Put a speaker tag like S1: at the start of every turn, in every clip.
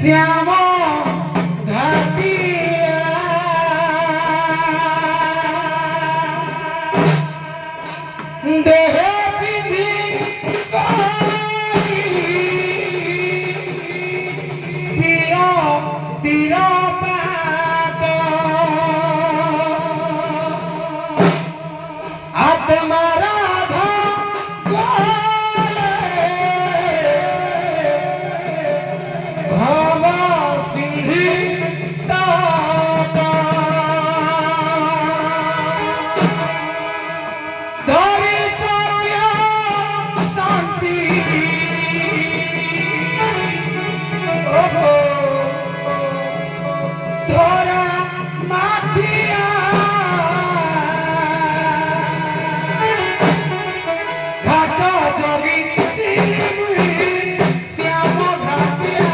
S1: श्याम घाटिया देह विधि तीरा तीरा पाद आत्मा राधा भावा सिंधी ताता धरी सत्य शांति ओहो धरा माथिया घाट जोगी श्याम घाटिया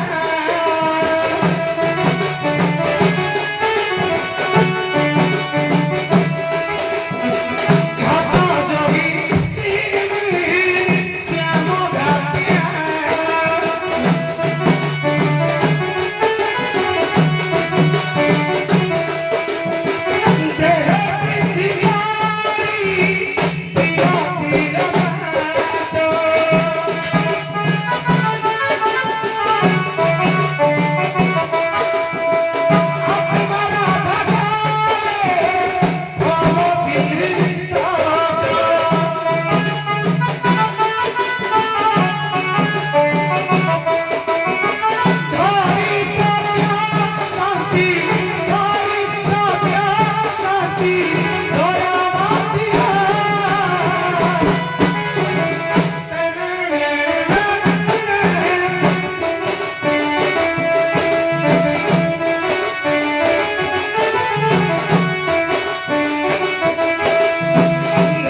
S1: घाट जोगी श्याम घाटिया देह विधि गारी तीरा तीरा बाटो आत्मा राधा गावे भाव सिंधी ताता धरी सत्य शांति धरी सत्य शांति धरा माथिया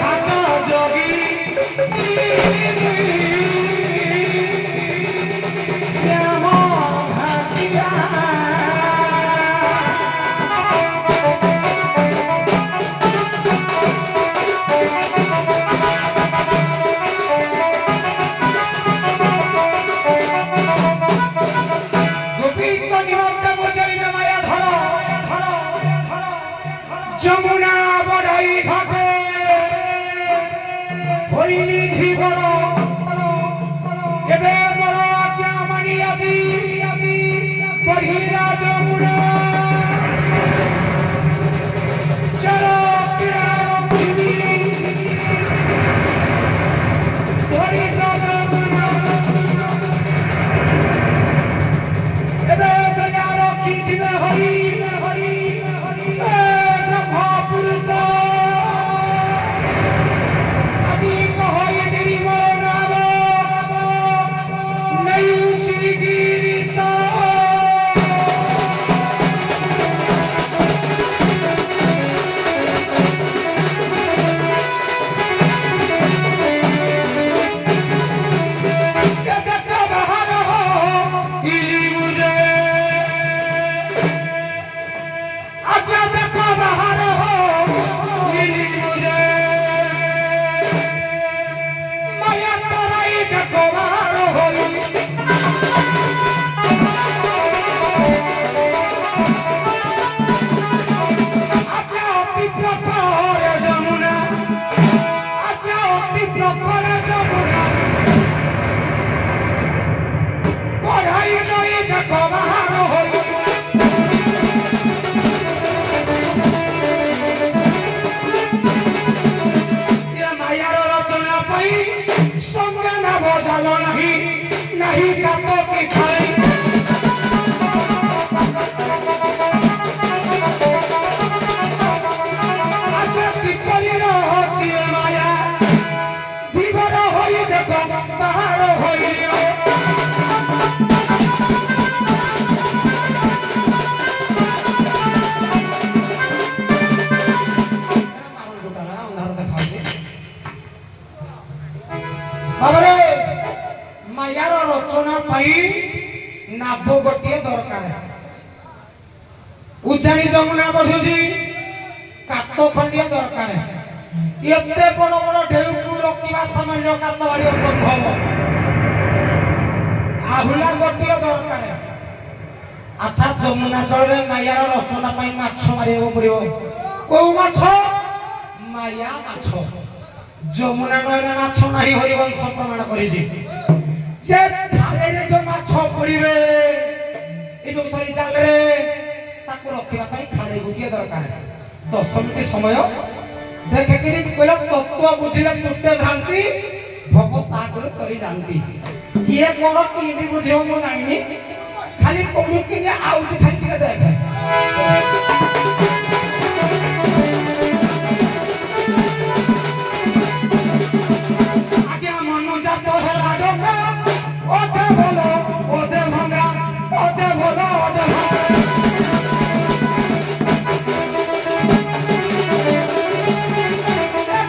S1: घाट जोगी श्याम घाटिया गोपीक निमंत मोचरी जमाया धरो धरो যমুনা বড়াই ঘাটে হইলি ধীবর এবে বড় আজ্ঞা মানিয়াছি পড়িলা যমুনা চলো ক্রীড়ার ভূমি ধরিল যমুনা এবে দয়া রক্ষি দিবে হরি হে ব্রহ্ম পুরুষ আজি কহই নির্মল নাম নয়ুচি গিরিশ बाहर हो इली मुझे आज्ञा देखो बाहर हो मिली मुझे माया तराई देखो बाहर हो आज्ञा अति प्रखर যমুনা आज्ञा अति प्रखर যমুনা पढ़ाई नहीं देखो बाहर हो मायार रचना पाई संज्ञा न बजालो नहीं नहीं कातो की खाई आगे विपरी रही माया धीवर होई देखो बाहर होई बाबरे मायार रचना पाई नाभ गोटे दरकार उचाणी जमुना बढ़ुची कात खंडिया दरकार एते बड़ बड़ ढेउ को रखिबा सामान्य कात बाड़ी असंभव आहुला गोटे दरकार আচ্ছা যমুনা জଳରେ ମାୟାର ରଚନା ପାଇଁ ମାଛ ମାରିବାକୁ ପଡିବ। କୋଉ ମାଛ? ମାୟା ମାଛ। ଯମୁନା ନଈରେ ମାଛ ନାହିଁ ହରିବଂଶ ପ୍ରମାଣ କରିଛି। যে খালেরে যে মাছ পড়িবে এই যে সরি জালরে তাকে রখিবা পাই খালে গোটিয়ে দরকার। 10 মিনিট সময় দেখে কিনি কইলা তত্ত্ব বুঝিলে তুটে ভ্রান্তি ভব সাগর করি জানতি। ইয়ে কোন কিনি বুঝিও মু জানিনি খালি কোনি কিনি আউছি খালি টিকে দেখে। আগে মনু জাত হেলা ডোকা ওতে বলো ওতে ভাঙা ওতে বলো ওতে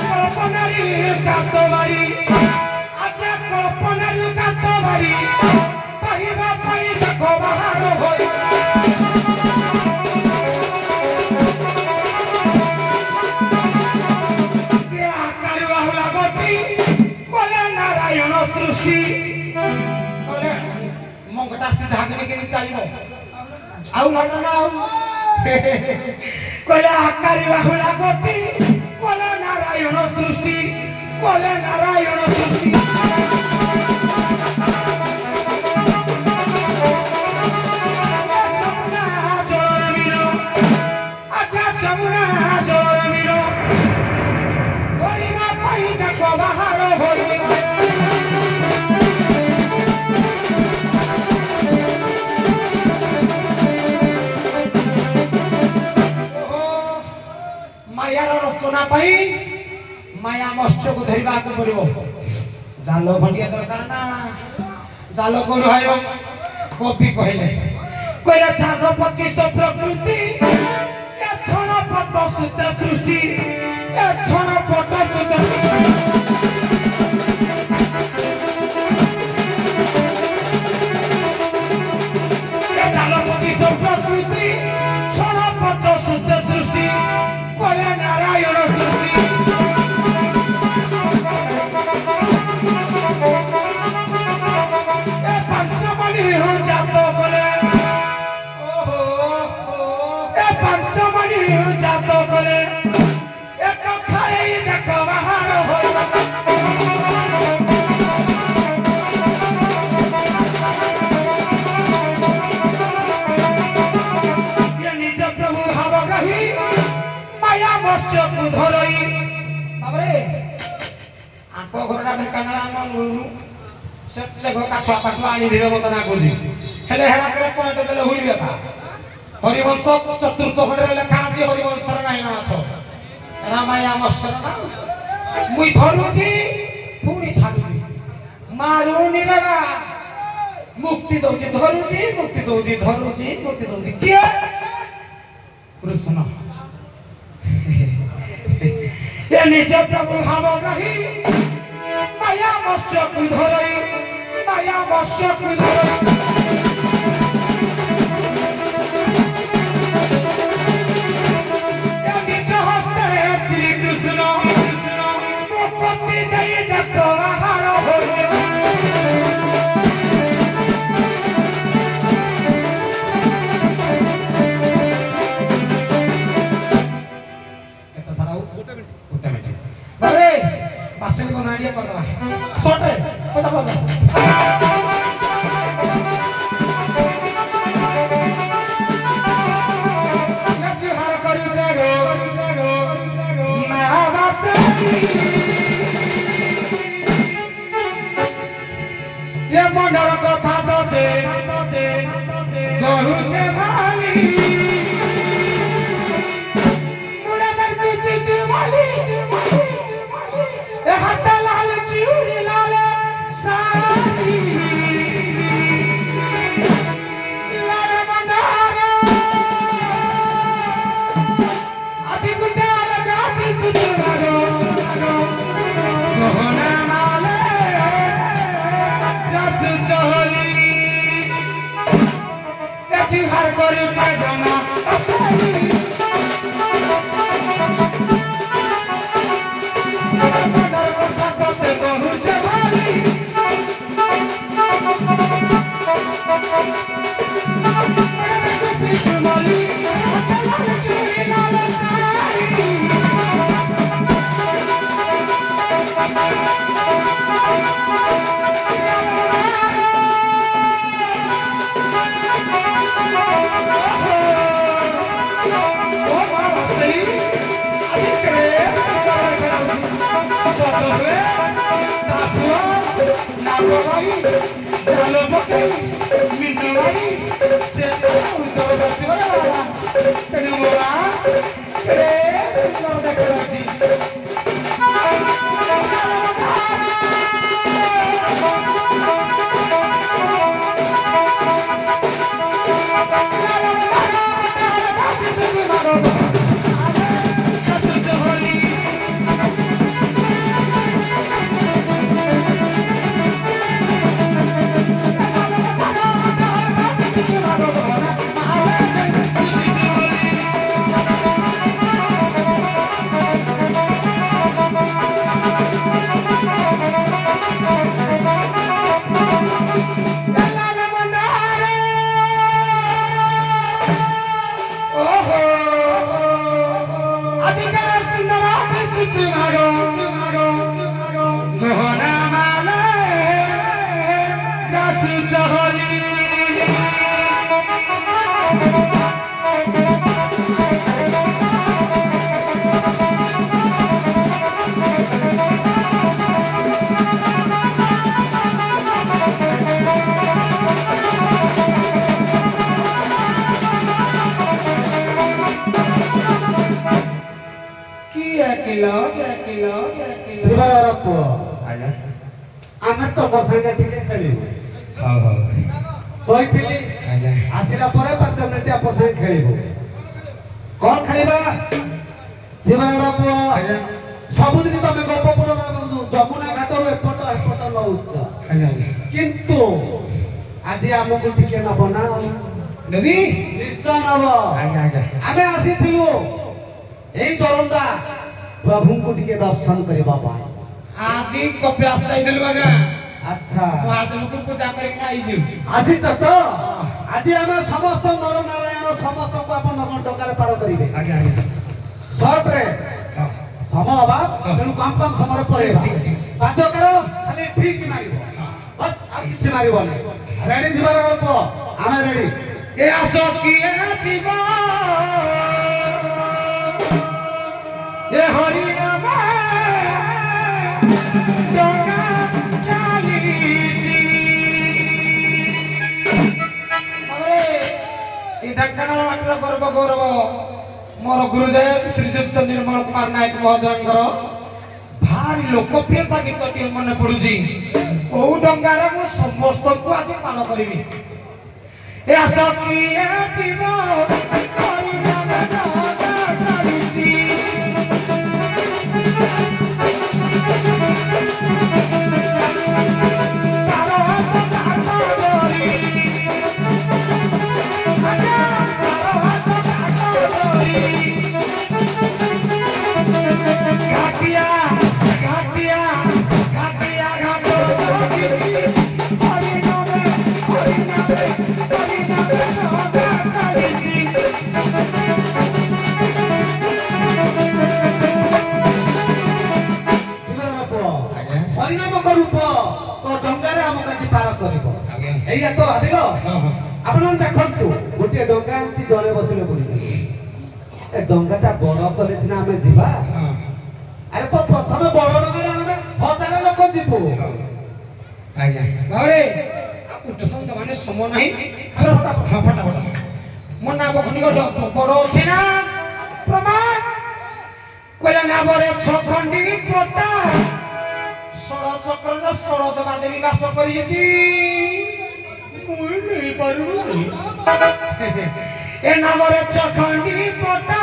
S1: কল্পনারি কাতবাড়ি আগে কল্পনারি কাতবাড়ি পাহিবা পাই দেখো বাহার হই আকার বাহুলা গতি কলে নারায়ণ সৃষ্টি মঙ্গটা সিধা করে কেন চালিব আউ ঘটনা কলে আকারি বাহুলা গতি কলে নারায়ণ সৃষ্টি কলে নারায়ণ সৃষ্টি যমুনা জল মিলো আজ্ঞা যমুনা জল মিলো ধরিবা পাই দেখো বাহার হই মায়ার রচনা পাই মায়া মৎস্যକୁ ধরিବାକୁ ପଡିବ। জাল ভଣ୍ଡିଆ দরকার না জাল কোন হইব কবি কহিলে কইলা 425 প্রকৃতি এ ছণ পট সুতে সৃষ্টি এ ছণ পট সুতে এ জাল 25 প্রকৃতি ছণ পট সুতে সৃষ্টি কলে নারায়ণ সৃষ্টি এ পঞ্চমণি জাত বলে এ পঞ্চমণি জাত বলে এক খাই দেখো বাহার হই নিজ প্রভু ভাব গ্রহী মায়া মৎস্যକୁ ধরই বাবরে আঙ্ক ঘরটা ঢেকানাଳ ଆମ ନୁଳୁନୁ ସେ ଘର କାଠୁଆ ପାଠୁଆ ଆଣିଥିବେ ମତେ ନାଗୁଛି ହେଲେ ହେରାକରେ ପଏଣ୍ଟ ଦେଲେ ହୁଡ଼ିବେ କା ହରିବଂଶ ଚତୁର୍ଥ ଖଣ୍ଡରେ ଲେଖା ଅଛି ହରିବଂଶର ନାହିଁ ନା ମାଛ ରାମାୟା ମତ୍ସ୍ୟର ନା ମୁଇଁ ଧରୁଛି ପୁଣି ଛାଡୁଛି ମାରୁନି ରେବା ମୁକ୍ତି ଦଉଛି ଧରୁଛି ମୁକ୍ତି ଦଉଛି ଧରୁଛି ମୁକ୍ତି ଦଉଛି କିଏ କୃଷ୍ଣ ये नीचे प्रभु भाव नहीं माया मत्स्य को धरई माया मत्स्य को धरई ये नीचे हस्ते श्री कृष्ण मुक्ति दई देखो बाहर होई अरे पासे को नाड़िया कर दवा सोटे पता पता या जुहार करू जागो महावासे ये मंडर कथा तोते कहू छे भाली मुड़ा जन किसी चुमाली हाथ लाल चिउरी लाल सारी लाल मंदार আজি গুটে লগা দিস চুরাগো কোহনা মালে জস চহলি এছি হার করি চাইবনা আসারি Thank you. ହୁଏ ତା ପୁଅ ନାଗ ଭାଇ ଜାଲ ପକେଇ ମିନ ଭାଇ ସେ ଉତ୍ତର ବସିବ ତେଣୁ ମୋ ମା କେଡ଼େ ସୁନ୍ଦର ଦେଖାଯାଉଛି।
S2: ଆମେ ତମ ସାଙ୍ଗେ ଟିକେ ଖେଳିବୁ କହିଥିଲି ଆସିଲା ପରେ 5 ମିନିଟ୍ ଆମ ସାଙ୍ଗେ ଖେଳିବୁ। କଣ ଖେଳିବା? ପୁଅ ସବୁଦିନ ତମେ ଗୋପପୁର ଯମୁନା ଘାଟରୁ ଏପଟ ନଉଛ କିନ୍ତୁ ଆଜି ଆମକୁ ଟିକେ ନବ ନା?
S1: ନେବି
S2: ନିଶ୍ଚୟ ନବ। ଆମେ ଆସିଥିଲୁ ଏଇ ଦରନ୍ଦା ପ୍ରଭୁଙ୍କୁ ଟିକେ ଦର୍ଶନ କରିବା ପାଇଁ।
S1: ଆଜି କପିଳାସ ଯାଇଥିଲୁ ଆଜ୍ଞା।
S2: ଆଚ୍ଛା
S1: ମହାଦେବଙ୍କୁ ପୂଜା କରିକି ଆଇଛୁ।
S2: ଆସିଛ ତ? ଆଜି ଆମେ ସମସ୍ତ ନର ନାରାୟଣ ସମସ୍ତଙ୍କୁ ଆପଣଙ୍କ ଡଙ୍ଗାରେ ପାର କରିବେ। ସର୍ଟରେ ସମୟ ଅଭାବ ତେଣୁ କମ୍ ସମୟରେ ପଳେଇବା। ବାଧ୍ୟ କର ଖାଲି ଠିକ୍ ମାରିବ ବସ୍ ଆଉ କିଛି ମାରିବନି। ରେଡି ଥିବାର ପୁଅ? ଆମେ ରେଡି।
S1: ଏ ଆସ କିଏ ଯିବ ଏ ହରି ନାମ ଡଙ୍ଗା ଚାଲିଛି। ଏ ଢେଙ୍କାନାଳ ମାଟିର ଗର୍ବ ଗୌରବ ମୋର ଗୁରୁଦେବ ଶ୍ରୀଯୁକ୍ତ ନିର୍ମଳ କୁମାର ନାୟକ ମହୋଦୟଙ୍କର ଭାରି ଲୋକପ୍ରିୟତା ଗୀତଟିଏ ମନେ ପଡୁଛି। କୋଉ ଡଙ୍ଗାରେ ମୁଁ ସମସ୍ତଙ୍କୁ ଆଜି ପାର କରିବି। ଏ ଆସ କିଏ ଯିବ ହରି ନାମ ଡଙ୍ଗା ଚାଲିଛି।
S2: ହରିନାମ ରୂପ ତ ଡଙ୍ଗାରେ ଆମକୁ ଆଜି ପାର କରିବ। ଏଇଆ ତ ଭାବିଲ? ଆପଣମାନେ ଦେଖନ୍ତୁ ଗୋଟିଏ ଡଙ୍ଗା ଆଣିଛି ଜଣେ ବସିଲେ ବୁଡ଼ିବ। ଏ ଡଙ୍ଗାଟା ବଡ କଲେ ସିନା ଆମେ ଯିବା। ଆରେ ପ୍ରଥମେ ବଡ ଡଙ୍ଗାରେ ଆମେ 1000 ଲୋକ ଯିବୁ।
S1: ଆଜ୍ଞା ବାବରେ ଉଠ ସମୟ ମାନେ ସମୟ ନାହିଁ। ଫଟାଫଟ ମୋ ନାମ ଖଣ୍ଡିକ ବଡ ଅଛି ନା ପ୍ରମାଣ କହିଲା ନା ବରେ 6 ଖଣ୍ଡି ପଟା ଷୋଳ ଚକ୍ରର 16 ଦେବା ଦେବୀ ବାସ କରିଛନ୍ତି। ମୁଁ ନେଇପାରୁନି ଏ ନାମରେ 6 ଖଣ୍ଡି ପଟା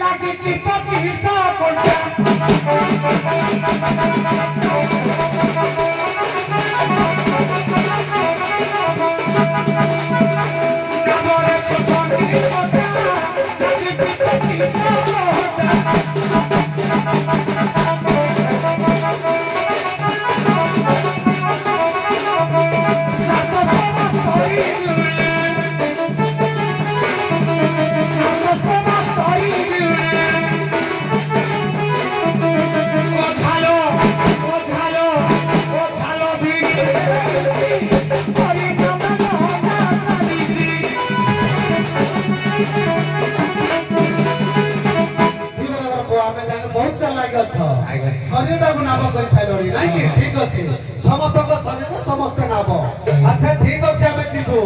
S1: ଲାଗିଛି 2500 ପଟା। ନାମରେ 6 ଖଣ୍ଡି ପଟା ଲାଗିଛି 2500 ପଟା।
S2: ଶରୀରଟାକୁ ନାମ କରି ସାଇଲଣି ନାଇଁ କି ଠିକ ଅଛି ସମସ୍ତଙ୍କ ଶରୀର ସମସ୍ତେ ନାବ ଆଚ୍ଛା ଠିକ ଅଛି ଆମେ ଯିବୁ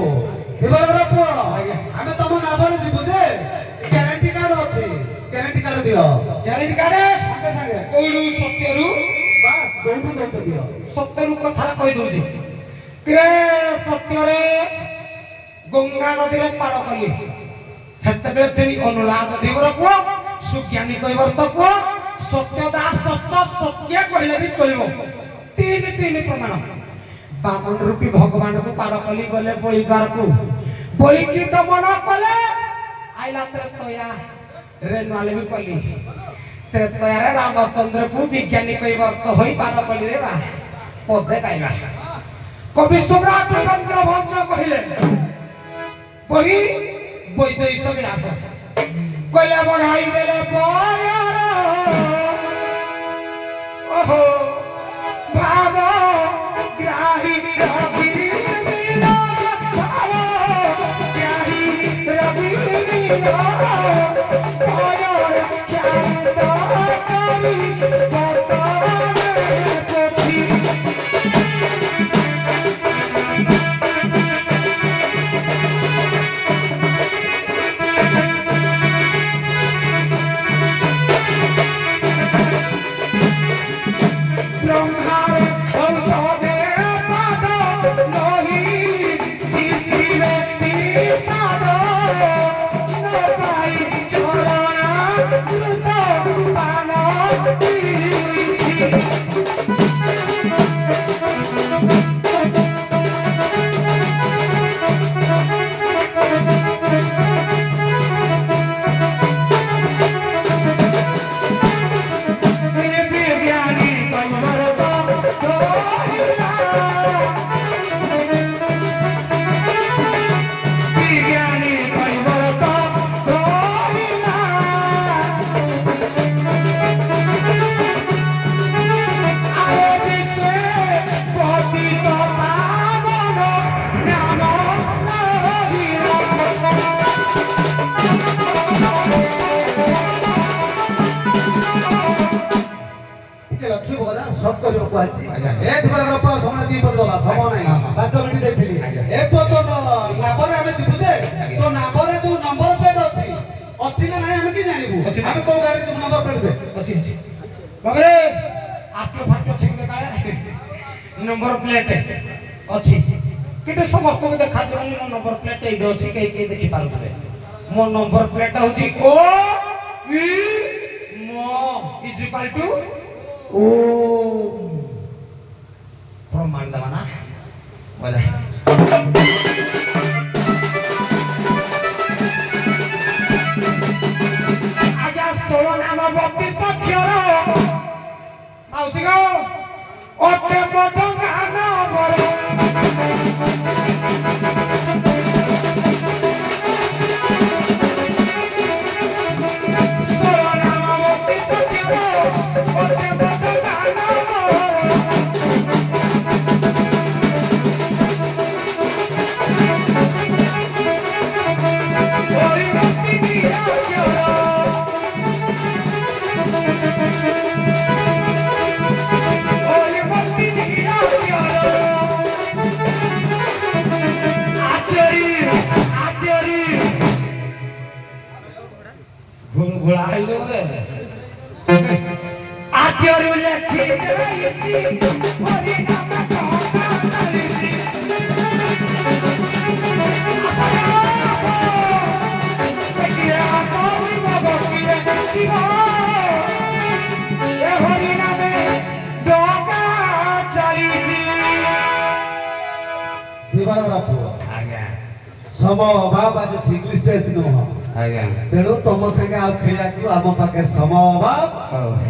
S2: ଦିବାକର ପୁଅ ଆମେ ତମ ନାବରେ ଯିବୁ ଯେ ଗ୍ୟାରେଣ୍ଟି କାର୍ଡ ଅଛି ଗ୍ୟାରେଣ୍ଟି କାର୍ଡ ଦିଅ
S1: ଗ୍ୟାରେଣ୍ଟି କାର୍ଡ
S2: ସାଙ୍ଗେ ସାଙ୍ଗେ
S1: କୋଉଠୁ ସତ୍ୟରୁ
S2: ବାସ୍ ଯୋଉଠୁ ଦଉଛ ଦିଅ
S1: ସତ୍ୟରୁ କଥା କହି ଦଉଛି କିରେ ସତ୍ୟରେ ଗଙ୍ଗା ନଦୀରେ ପାର କଲି ହେତେବେଳେ ତିନି ଅନୁରାଗ ଦେବର ପୁଅ ସୁଜ୍ଞାନୀ କହିବାର ତ ପୁଅ ସତ୍ୟ ଦାସ ଦସ୍ତ ସତ୍ୟ କହିଲେ ବି ଚଳିବ ତିନି ପ୍ରମାଣ ବାମନ ରୂପୀ ଭଗବାନଙ୍କୁ ପାର କଲି ଗଲେ ବଳି ଦ୍ୱାରକୁ ବଳିକି ଦମନ କଲେ ଆଇଲା ତ୍ରେତୟା ରେଣୁଆଲେ ବି କଲି ତ୍ରେତୟାରେ ରାମଚନ୍ଦ୍ରକୁ ବିଜ୍ଞାନୀ କହିବାର ତ ହୋଇ ପାର କଲି ରେ ବା ପଦେ ଗାଇବା କବି ସମ୍ରାଟ ଚନ୍ଦ୍ରଭଞ୍ଜ କହିଲେ বহি বৈদেশ বিলাস কইলে বড়াই দেলে পয়ার ওহো ভাব গ্রাহী রবি ভাব গ্রাহী রবি পয়ার খ্যাত করি বসনে পছি সব କରିବାକୁ ଅଛି ଏ ଦିବାକର ସମୟ ଦି ପଦ ଦବା ସମୟ ନାହିଁ 5 ମିନିଟ ଦେଇଥିଲି ଏ ପଦ ନାବରେ ଆମେ ଯିବୁ ଯେ ତ ନାବରେ ଯୋଉ ନମ୍ବର ପ୍ଲେଟ ଅଛି ନା ନାହିଁ ଆମେ କି ଜାଣିବୁ ଆମେ କୋଉ ଗାଡି ଯୋଉ ନମ୍ବର ପ୍ଲେଟ ଦେ ଅଛି ବାବରେ ଆଟ ଫାଟ ଛିଙ୍କେ କାଳେ ନମ୍ବର ପ୍ଲେଟ ଅଛି କିନ୍ତୁ ସମସ୍ତଙ୍କୁ ଦେଖାଯିବନି ମୋ ନମ୍ବର ପ୍ଲେଟ ଏଇଠି ଅଛି କେହି ଦେଖି ପାରୁଥିବେ ମୋ ନମ୍ବର ପ୍ଲେଟ ହଉଛି ଓ ଇ ମୋ ଇଜ ଇକ୍ୱାଲ ଟୁ ओ प्रमाण दवाना बोला आजा 16 नाम 32 अक्षर माउसी गो ओटे मोटो गाना बरो घोड़ा है जो दे आत्योरी लेखी गईची ओरी नाम टोका चलीची देखिए आसोची बबकिए जीवो ए हरि नामे टोका चलीची
S2: ଦିବାକର ପୁଅ
S1: आज्ञा
S2: ସମୟ ଅଭାବ ଆଜି ସିଙ୍ଗଲ ଷ୍ଟେଜ ନୁହଁ
S1: ଆଜ୍ଞା
S2: ତେଣୁ ତମ ସାଙ୍ଗେ ଆଉ ଖେଳିବାକୁ ଆମ ପାଖେ ସମୟ ଅଭାବ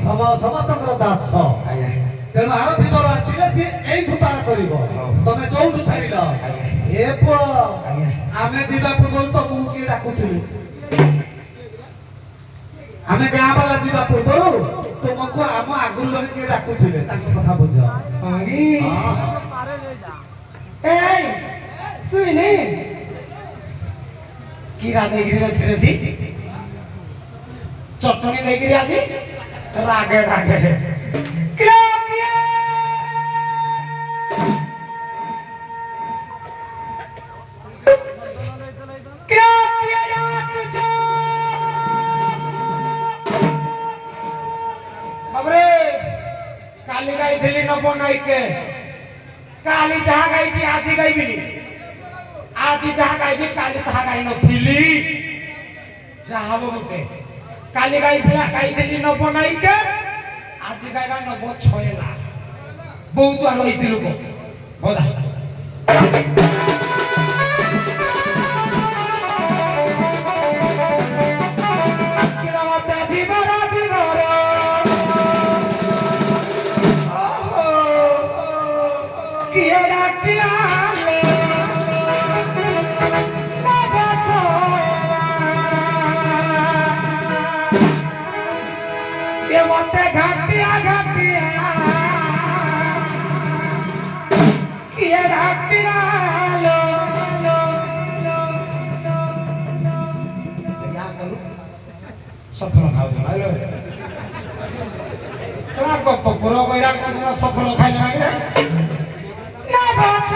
S2: ସମସ୍ତଙ୍କର ଦାସ
S1: ଆଜ୍ଞା
S2: ତେଣୁ ଆର ଥିବର ଆସିଲେ ସିଏ ଏଇଠୁ ପାର କରିବ ତମେ ଯୋଉଠୁ ଛାଡ଼ିଲ ଏ ପୁଅ ଆମେ ଯିବା ପୂର୍ବରୁ ତମକୁ କିଏ ଡାକୁଥିଲୁ ଆମେ ଗାଁ ବାଲା ଯିବା ପୂର୍ବରୁ ତୁମକୁ ଆମ ଆଗରୁ ଜଣେ କିଏ ଡାକୁଥିଲେ ତାଙ୍କ କଥା ବୁଝ
S1: सुने की राधे गिरी रखी थी चटनी देगिरी आज रागे रागे क्यों किया নব নাইকে কালি যাহা গাইছি আজি গাইবিনি আজি যাহা গাইবি কালি তাহা গাই নথিলি যাহা হব গোটে কালি গাইଥିଲି নব নাইকে আজি গাইবা নব ছয়লা বহুত আর হইছিল লোক বদা ঘাটিয়া ঘাটিয়া কিয়ে ঘাটিয়া সফল খাও সেনা পুরো কইরা সফল খাইলে মাগরে না বাছ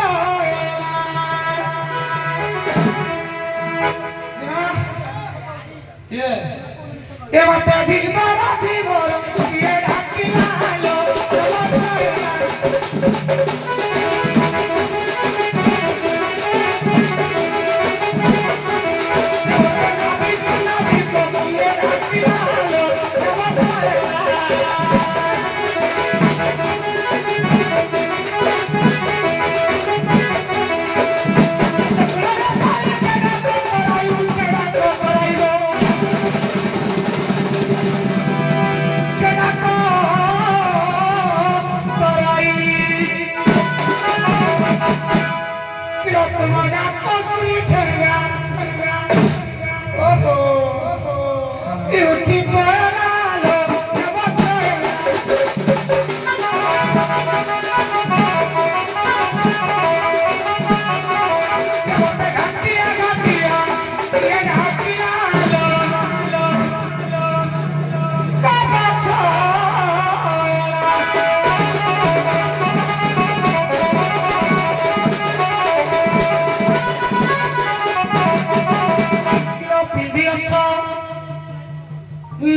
S1: এ মাতে দিবা রাধি বড় কিয়ে ঢাকিলা লো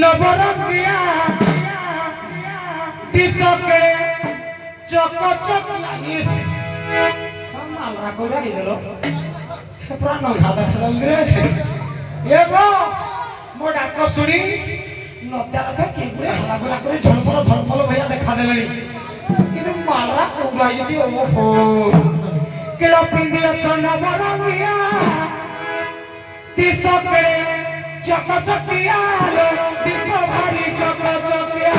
S1: নবরঙ্গিয়া দিশকে চক চক লাগিস মালরা কোড়া গেল প্রাণ খাদা খাদা রে এগো মো ডাক শুনি নদ্যাটা কি পুরে হালাগুলা করে ঝলফল ভাইয়া দেখা দেলেনি কিন্তু মালরা কোড়া যদি ওহো কেলো পিন্দিয়াছ নবরঙ্গিয়া দিশকে চক চকিয়া লো দিশ ভারি চক চকিয়া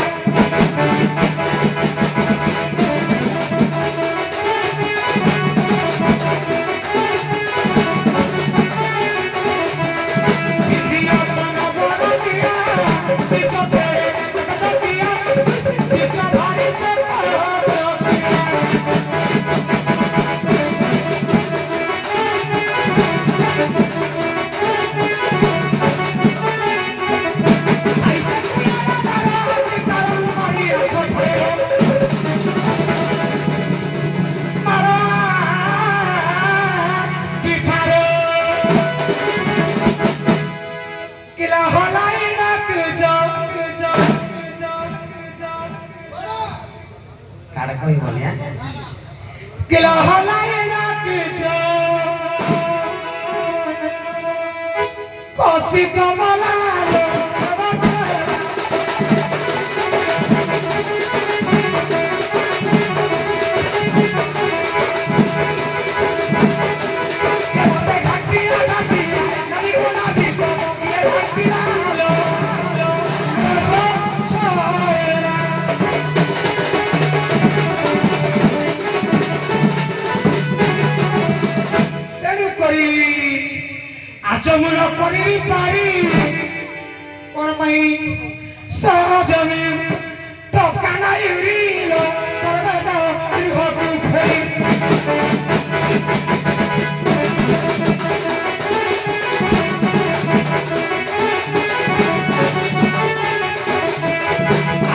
S1: ইন্ডিয়া চনা বড়িয়া দিশ ভারি চক চকিয়া দিশ ভারি চক চকিয়া किला हलाए रात जो कोसी कमला लो আচমন করি পারি কোন মাই সহজমে টকা নাই রিল সর্বস গৃহকু ফেরি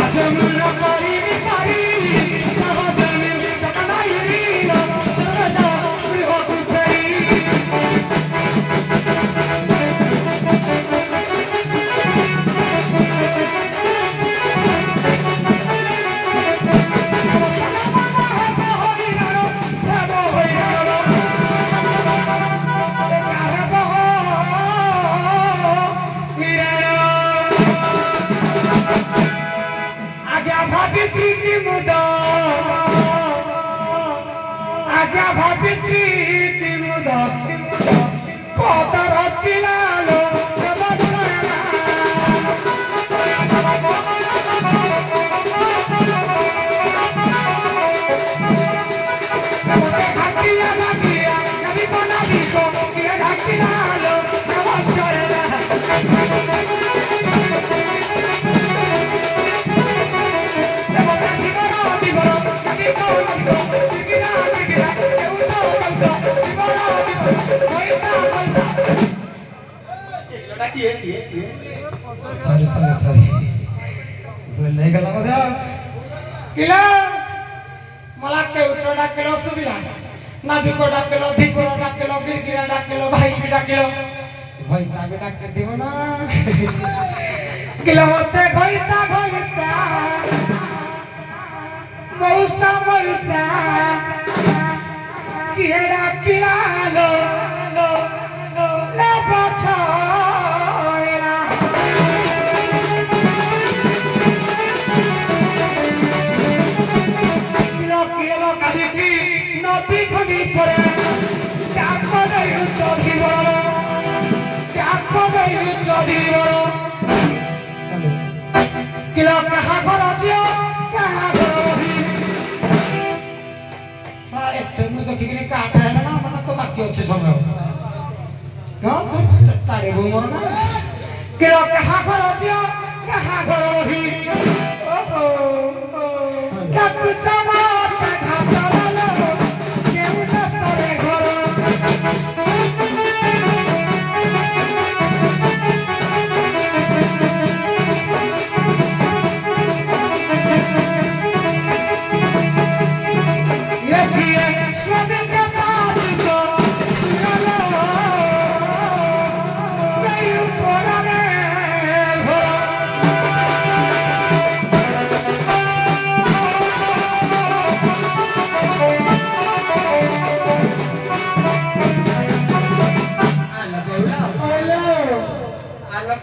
S1: আচমন করি পারি সহজমে টকা নাই রিল সর্বস গৃহকু ফেরি ভাগ্যা ভাবিস্ত্রী তিমুদ পতর চিলালো ঘাটিয়া ঘাটিয়া নবী কোনা বিকো কিরে ঘাটিলালো নমস্কারা
S2: सॉरी सॉरी सॉरी बोलले गेला बघा
S1: किला मला केवटो डाकेलो सुबिला नाबिको डाकेलो धिको डाकेलो गिरगिरा डाकेलो भाई भी डाकेलो भईता भी डाके दिबो ना किला मते भईता भईता मौसा मौसा किए डाकिला लो ना पछोयला किलो कासिकी नदी खडी परे डाको देउ चोधी बरो डाको देउ चोधी बरो किलो कहा घर जियो कहा घर रही मां एते मु देखिकिनी काटा है ना मन तो बाकी अच्छे समय क्यों तो तारे बुमर ना किलो कहा घर जियो कहा घर रही ओहो डाकु चमा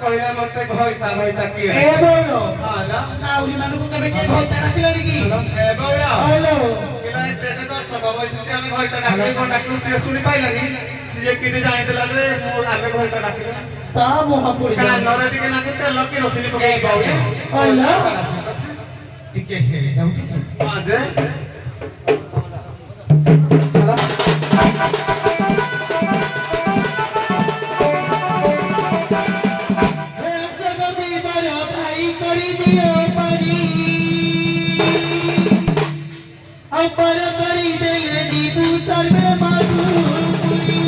S2: କହିଲା ମତେ ଭଇତା ଭଇତା କିଏ
S1: ଏ ବୋଇଲୋ
S2: ହାଲା
S1: ନାଉରି ମାନଙ୍କୁ କେବେ କିଏ ଭଇତା ଡାକିଲା କି
S2: ଏ ବୋଇଲା
S1: ହାଲୋ
S2: କିଲା ଏତେ ଦର୍ଶକ ବଇଛନ୍ତି ଆମେ ଭଇତା ଡାକିଲେ କଣ ଡାକିଲୁ ସିଏ ଶୁଣି ପାଇଲାନି ସିଏ କିତେ ଜାଣିଥିଲା ଯେ ମୁଁ ଆମେ ଭଇତା ଡାକିଲୁ
S1: ତା ମୁହ ପଡି
S2: କାନରେ ଟିକେ ଲାଗେ ତେଲ କି ରୋଷେଇ ପକେଇ ପାଉନି
S1: ହାଲୋ
S2: ଟିକେ ହେଇ ଯାଉ ହଁ ଯେ
S1: पर करी देले जीबू सर्वे माधुरी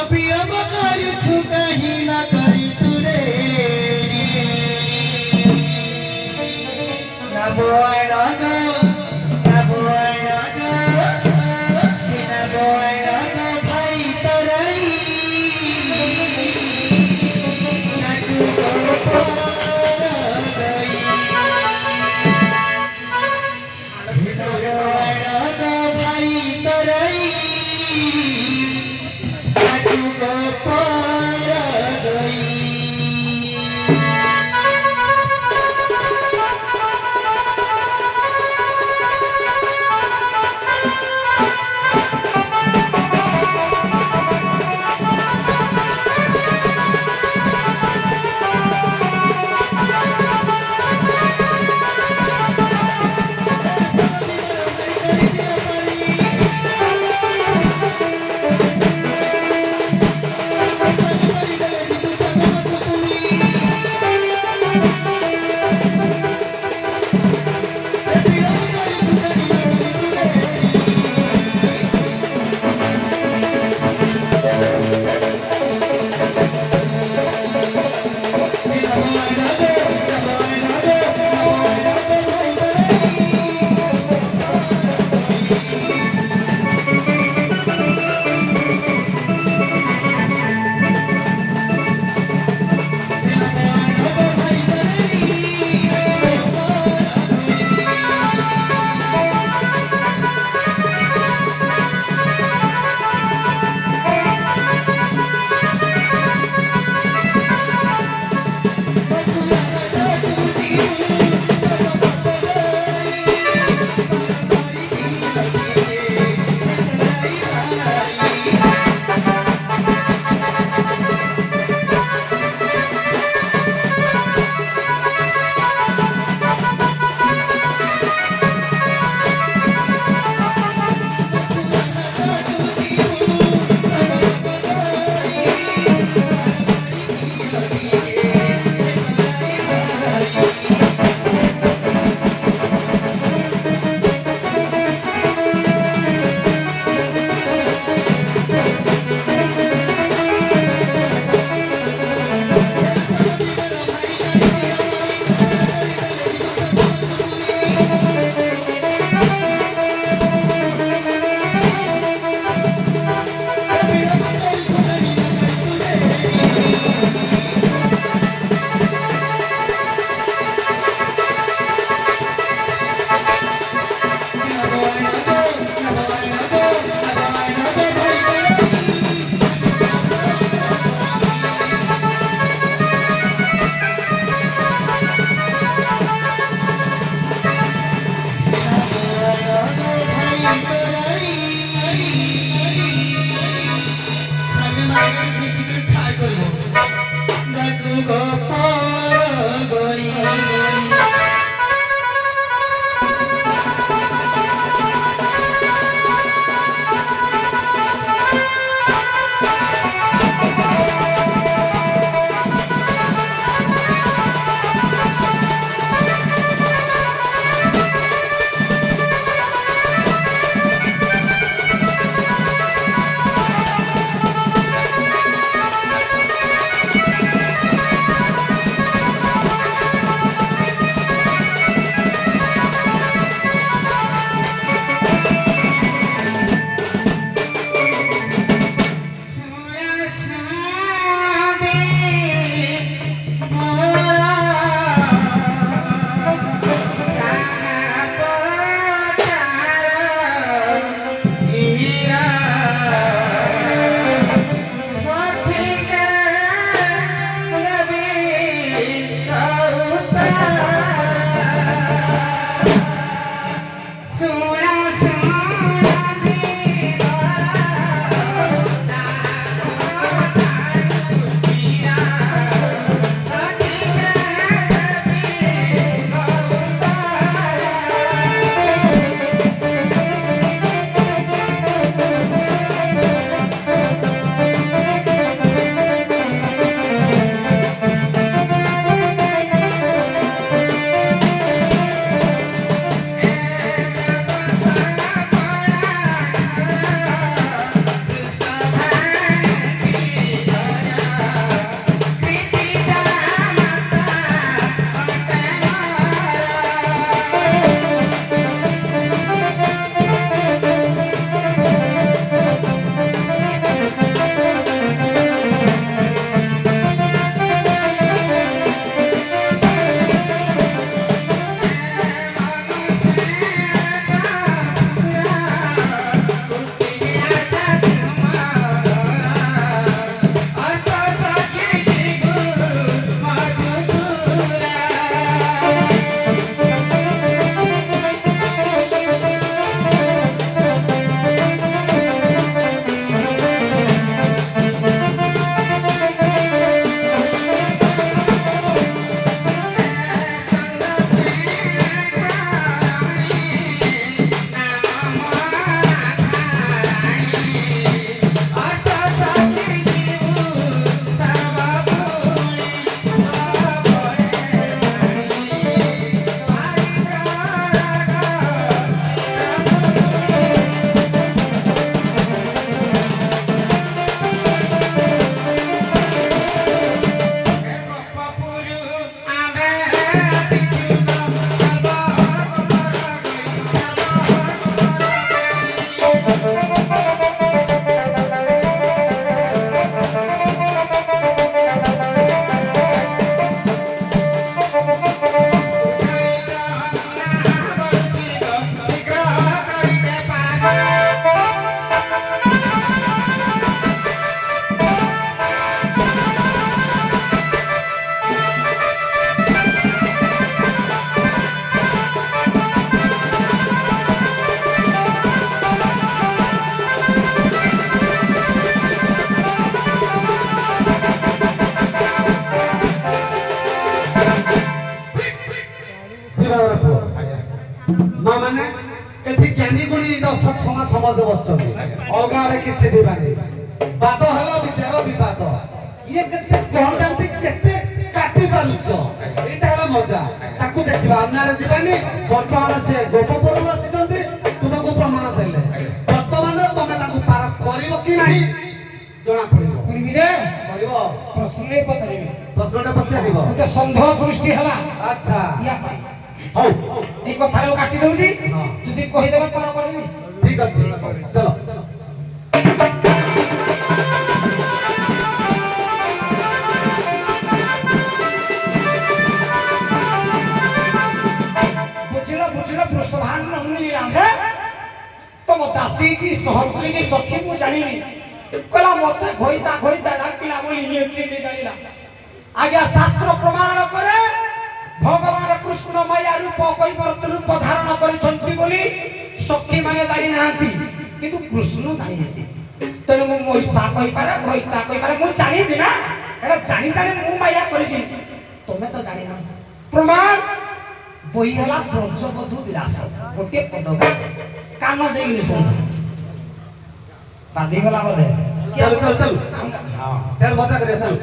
S1: अभी अब कर छु कहीं ना करी तुरे ना बोय ना गो ना बोय ना गो ना बोय ना गो भाई तरई ना तू को
S2: ଦୌଡ଼ି ଦର୍ଶକ ସମାଜ ସମସ୍ତେ ବସିଛନ୍ତି ଅଲଗା ଆଡେ କିଛି ଦିବାନି ବାଦ ହେଲା ବିଦ୍ୟାର ବିବାଦ ଇଏ କେତେ କହନ୍ତି କେତେ କାଟି ପାରୁଛ ଏଇଟା ହେଲା ମଜା ତାକୁ ଦେଖିବା ଅନ୍ୟ ଆଡେ ଯିବାନି ବର୍ତ୍ତମାନ ସେ ଗୋପପୁରରୁ ଆସିଛନ୍ତି ତୁମକୁ ପ୍ରମାଣ ଦେଲେ ବର୍ତ୍ତମାନ ତମେ ତାକୁ ପାର କରିବ କି ନାହିଁ ଜଣା ପଡିବ
S1: କରିବି ଯେ
S2: କରିବ
S1: ପ୍ରଶ୍ନରେ ପଚାରିବି
S2: ପ୍ରଶ୍ନଟା ପଚାରିବ
S1: ଗୋଟେ ସନ୍ଦେହ ସୃଷ୍ଟି ହେଲା
S2: ଆଚ୍ଛା
S1: ୟା ପାଇଁ
S2: ହଉ
S1: এই কথাটাও কাটি দউছি
S2: ହଁ।
S1: যদি কহিদেবে পার করবি
S2: ঠিক আছে চলো
S1: বুঝিল বুঝিল পৃষ্ঠভান নন্দিনী রাধে তম দাসী কি সহচরী কি সখী মু জানিনি কলা মতে ঘইতা ঘইতা ডাকিলা বলি এমনি জানিলা আজ্ঞা শাস্ত্র প্রমাণ করে ভগবান কৃষ্ণ মায়া রূপ কৈবর্ত রূপ ধারণ করেছেন বলি সখী মানে জানি নাহাନ୍ତି কিন্তু কৃষ্ণ জানিছেন তেণু মু মহিষা কইপারে ঘইতা কইপারে মু জানিছি না এটা জানি জানি মু মায়া করেছি তুমি তো জানি না প্রমাণ বই হলা ব্রজবধূ বিলাস গোটে পদ গাছে কান দেই শুন বাঁধি গলা বোধে
S2: চলো চলো চলো স্যার মজা করে চলো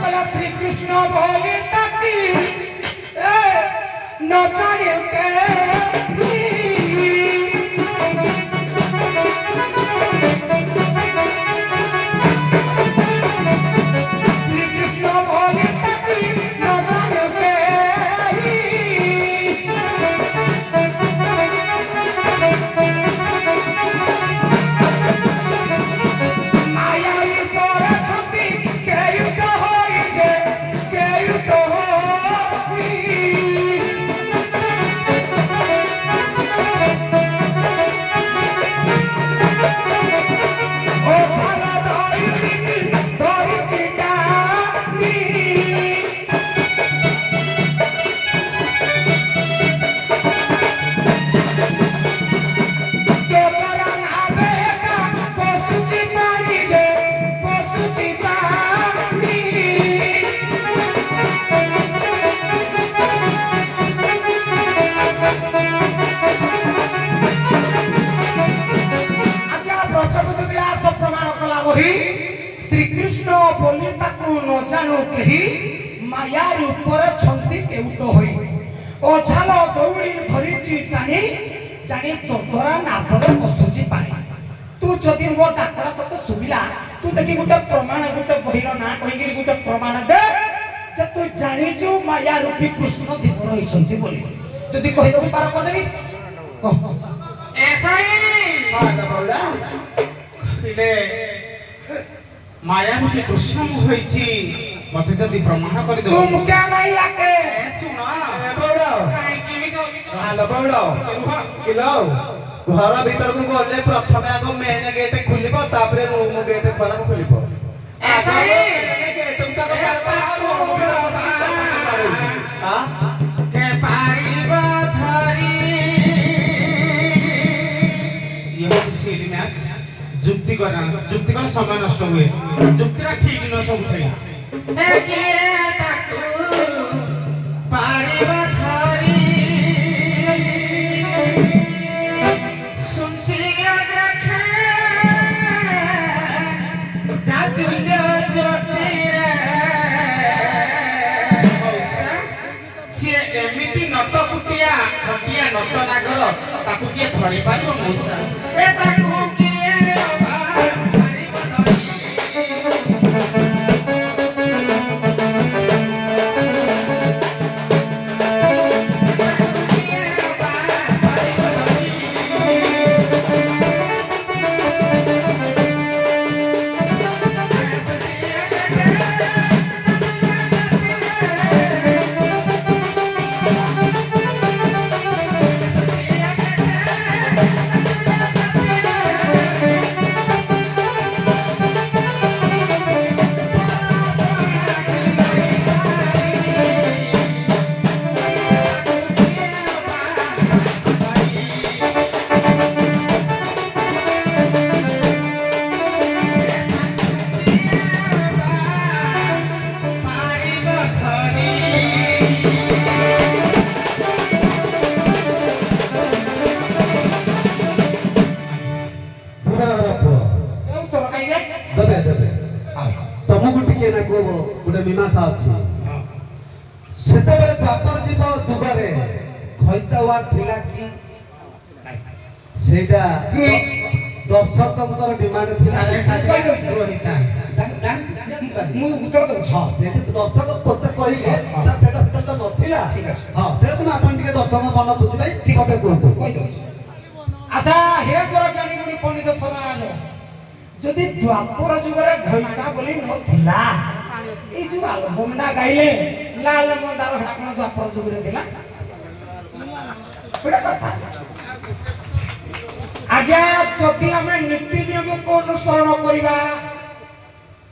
S1: কলা শ্রী কৃষ্ণ বলি তাকি ন জানে কে শ্রী কৃষ্ণ বলি তাকি ন জানে কে মায়াই পরে ছবি কেউট হইছে কেউট হই ও ছালা ধরিছি ধরিছি ডাকি তোরা নাবে একা পশুচি পারি যে পশুচি পারি আজ্ঞা ব্রজবধূ বিলাস প্রমাণ কলা বহি শ্রীকৃষ্ণ বলি তাকু ন জানু কেহি মায়ার উপরে ছন্তি কেউট হই ও ছাল দৌড়ি ধরিছি টানি জানি তোরা নাভরে পশুচি পানি তু যদি মো ডাকড়া তোতে শুভিলা তু দেখি গোটে প্রমাণ গোটে বহির না কহিকি গোটে প্রমাণ দে যে তুই জানিছু মায়া রূপী কৃষ্ণ ধীবর হইছন্তি বলি যদি কহিদেবি পার করদেবি কহ
S3: মায়া হচ্ছে কৃষ্ণ হয়েছি মতে যদি প্রমাণ করে দেব
S1: তুম কে নাই আকে
S3: শুন
S2: ঘর ভিতরକୁ গলে প্রথমে আগ মেন গেট খুলিব তারপরে রুম গেট খোলা খুলিব
S3: কে পারিব ধরি ইয়ে হচ্ছে সিলি ম্যাচ যুক্তি করে সময় নষ্ট হুয়ে যুক্তিটা ঠিক নয় সব উঠে পারিব ধরি শুনছি অগ্রখে জাতুল্য জ্যোতিরে সিଏ ଏମିତି ନଟ କୁଟିଆ ଖଟିଆ ନଟ ନାଗର ତାକୁ କିଏ ଧରି ପାରିବ ମଉସା ଏ ତାକୁ କିଏ ପାରିବ ଧରି
S2: ଦ୍ୱାପର ଯୁଗରେ ଖୈତାୱା ଥିଲା କି ସେଇଟା ଦର୍ଶକଙ୍କର ଡିମାଣ୍ଡ ଥିଲା।
S3: ଗ୍ରହିତା
S1: ମୁଁ ଉତ୍ତର ଦଉଛି।
S2: ହଁ ସେଠି ଦର୍ଶକ ପୋତେ କହିଲେ ସେଟା ସେଟା ତ ନଥିଲା।
S1: ଠିକ ଅଛି।
S2: ହଁ ସେଟା ତୁମେ ଆପଣ ଟିକେ ଦର୍ଶକ ମନ ବୁଝିଲେ ମତେ କୁହନ୍ତୁ।
S1: କହିଦଉଛି। ଆଚ୍ଛା ହେ ଜ୍ଞାନୀ ଗୁଣି ପଣ୍ଡିତ ସମାଜ, ଯଦି ଦ୍ୱାପର ଯୁଗରେ ଘଇତା ବୋଲି ନଥିଲା, ଏଇ ଯୋଉ ଆଲବମଟା ଗାଇଲେ ଲାଲ ମନ୍ଦାର ହେଟା କଣ ଦ୍ୱାପର ଯୁଗରେ ଥିଲା? ଗୋଟେ କଥା ଆଜ୍ଞା, ଯଦି ଆମେ ନୀତି ନିୟମକୁ ଅନୁସରଣ କରିବା,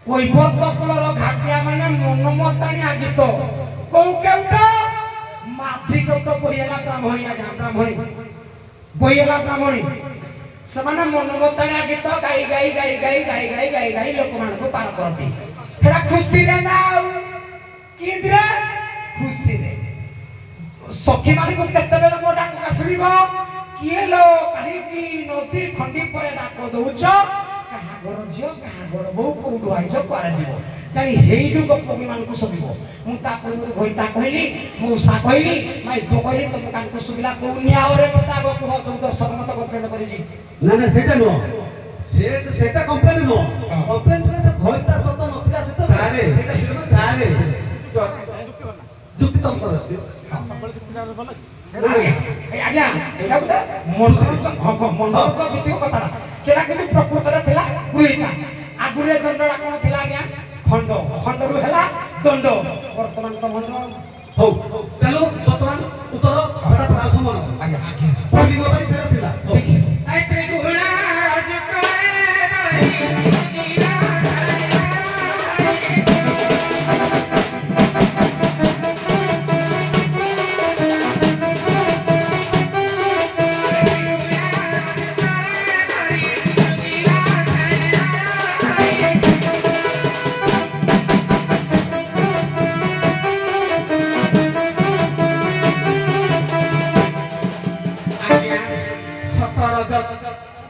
S1: কৈବର୍ତ୍ତ କୁଳର ଘାଟିଆ ମାନେ ମନମତାଣିଆ ଗୀତ କୋଉ କେଉଟ ମାଝି କେଉଟ ବହିହେଲା ବ୍ରାହ୍ମଣୀ। ଆଜ୍ଞା ବ୍ରାହ୍ମଣୀ ବହିହେଲା ବ୍ରାହ୍ମଣୀ, ସେମାନେ ମନମତାଣିଆ ଗୀତ ଗାଇ ଗାଇ ଗାଇ ଗାଇ ଗାଇ ଗାଇ ଗାଇ ଗାଇ ଲୋକମାନଙ୍କୁ ପାର କରନ୍ତି। ସେଟା ଖୁସିରେ ନା ଆଉ କିରେ ଖୁସିରେ ସଖୀ ମାନଙ୍କୁ କେତେବେଳେ ମୋ ଡାକ ଶୁଣିବ, କିଏ ଲୋ କାହିଁକି ନଦୀ ଖଣ୍ଡି ପରେ ଡାକ ଦଉଛ, କାହା ଘର ଝିଅ କାହା ଘର ବୋଉ କୋଉଠୁ ଆଇଛ କୁଆଡେ ଯିବ, ଜାଣି ହେଇଠୁ ଗପୀ ମାନଙ୍କୁ ଶୁଭିବ। ମୁଁ ତା ପୂର୍ବରୁ ଘଇତା କହିଲି, ମଉସା କହିଲି, ମାଇପ କହିଲି, ତମ କାନକୁ ଶୁଭିଲା କୋଉ ନିଆରେ ମତେ ଆଗ କୁହ, ଯୋଉ ଦର୍ଶକ ମତେ କମ୍ପ୍ଲେନ କରିଛି।
S2: ନା ନା ସେଇଟା ନୁହଁ, ସେଟା କମ୍ପ୍ଲେନ ନୁହଁ। କମ୍ପ୍ଲେନରେ ସେ ଘଇତା ଶବ୍ଦ ନଥିଲା, ସେଟା ସାରେ ସାରେ ଯୁକ୍ତି ତମ କର।
S1: ଆଜ୍ଞା ଏଇଟା ଗୋଟେ ମନୋରଞ୍ଜନ ଭିତ୍ତିକ କଥାଟା, ସେଟା କିନ୍ତୁ ପ୍ରକୃତରେ ଥିଲା ଗୃହୀତା। ଆଗୁରେ ଦଣ୍ଡଟା କଣ ଥିଲା ଆଜ୍ଞା? ଖଣ୍ଡ, ଖଣ୍ଡରୁ ହେଲା ଦଣ୍ଡ, ବର୍ତ୍ତମାନ ତ ଖଣ୍ଡ।
S2: ହଉ ଚାଲୁ ବର୍ତ୍ତମାନ ଉତ୍ତର ପ୍ରାୟ ସମାନ।
S1: ଆଜ୍ଞା
S2: ପଣ୍ଡିତ ପାଇଁ ସେଟା ଥିଲା।
S1: ଠିକ।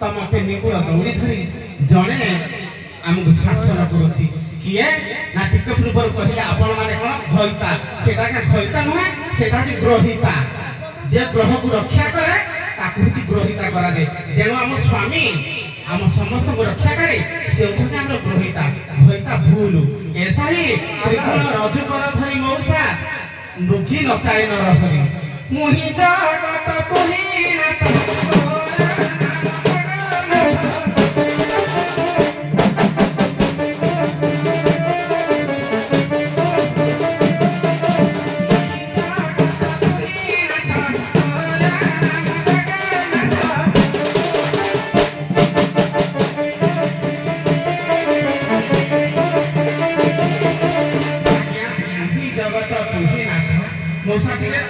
S3: ତମ ତିନିଗୁଣ ଦୌଡ଼ି ଧରି ଜଣେ ଆମକୁ ଶାସନ କରୁଛି। କିଏ ନା ଟିକେ ପୂର୍ବରୁ କହିଲେ ଆପଣ ମାନେ କଣ ଘଇତା, ସେଟା ଘଇତା ନୁହେଁ, ସେଟା ହଉଛି ଗ୍ରହିତା। ଯେ ଗ୍ରହକୁ ରକ୍ଷା କରେ ତାକୁ ହଉଛି ଗ୍ରହିତା କରାଯାଏ। ତେଣୁ ଆମ ସ୍ୱାମୀ ଆମ ସମସ୍ତଙ୍କୁ ରକ୍ଷା କରେ, ସେ ହଉଛନ୍ତି ଆମର ଗ୍ରହିତା। ଘଇତା ଭୁଲ ଏସା ହିଁ ତ୍ରିଗୁଣ ରଜୁକର ଧରି ମଉସା ମୃଗୀ ନଚାଏ ନରହରି ମୁହିଁ ଜଗତ ତୁହି ନାଥ।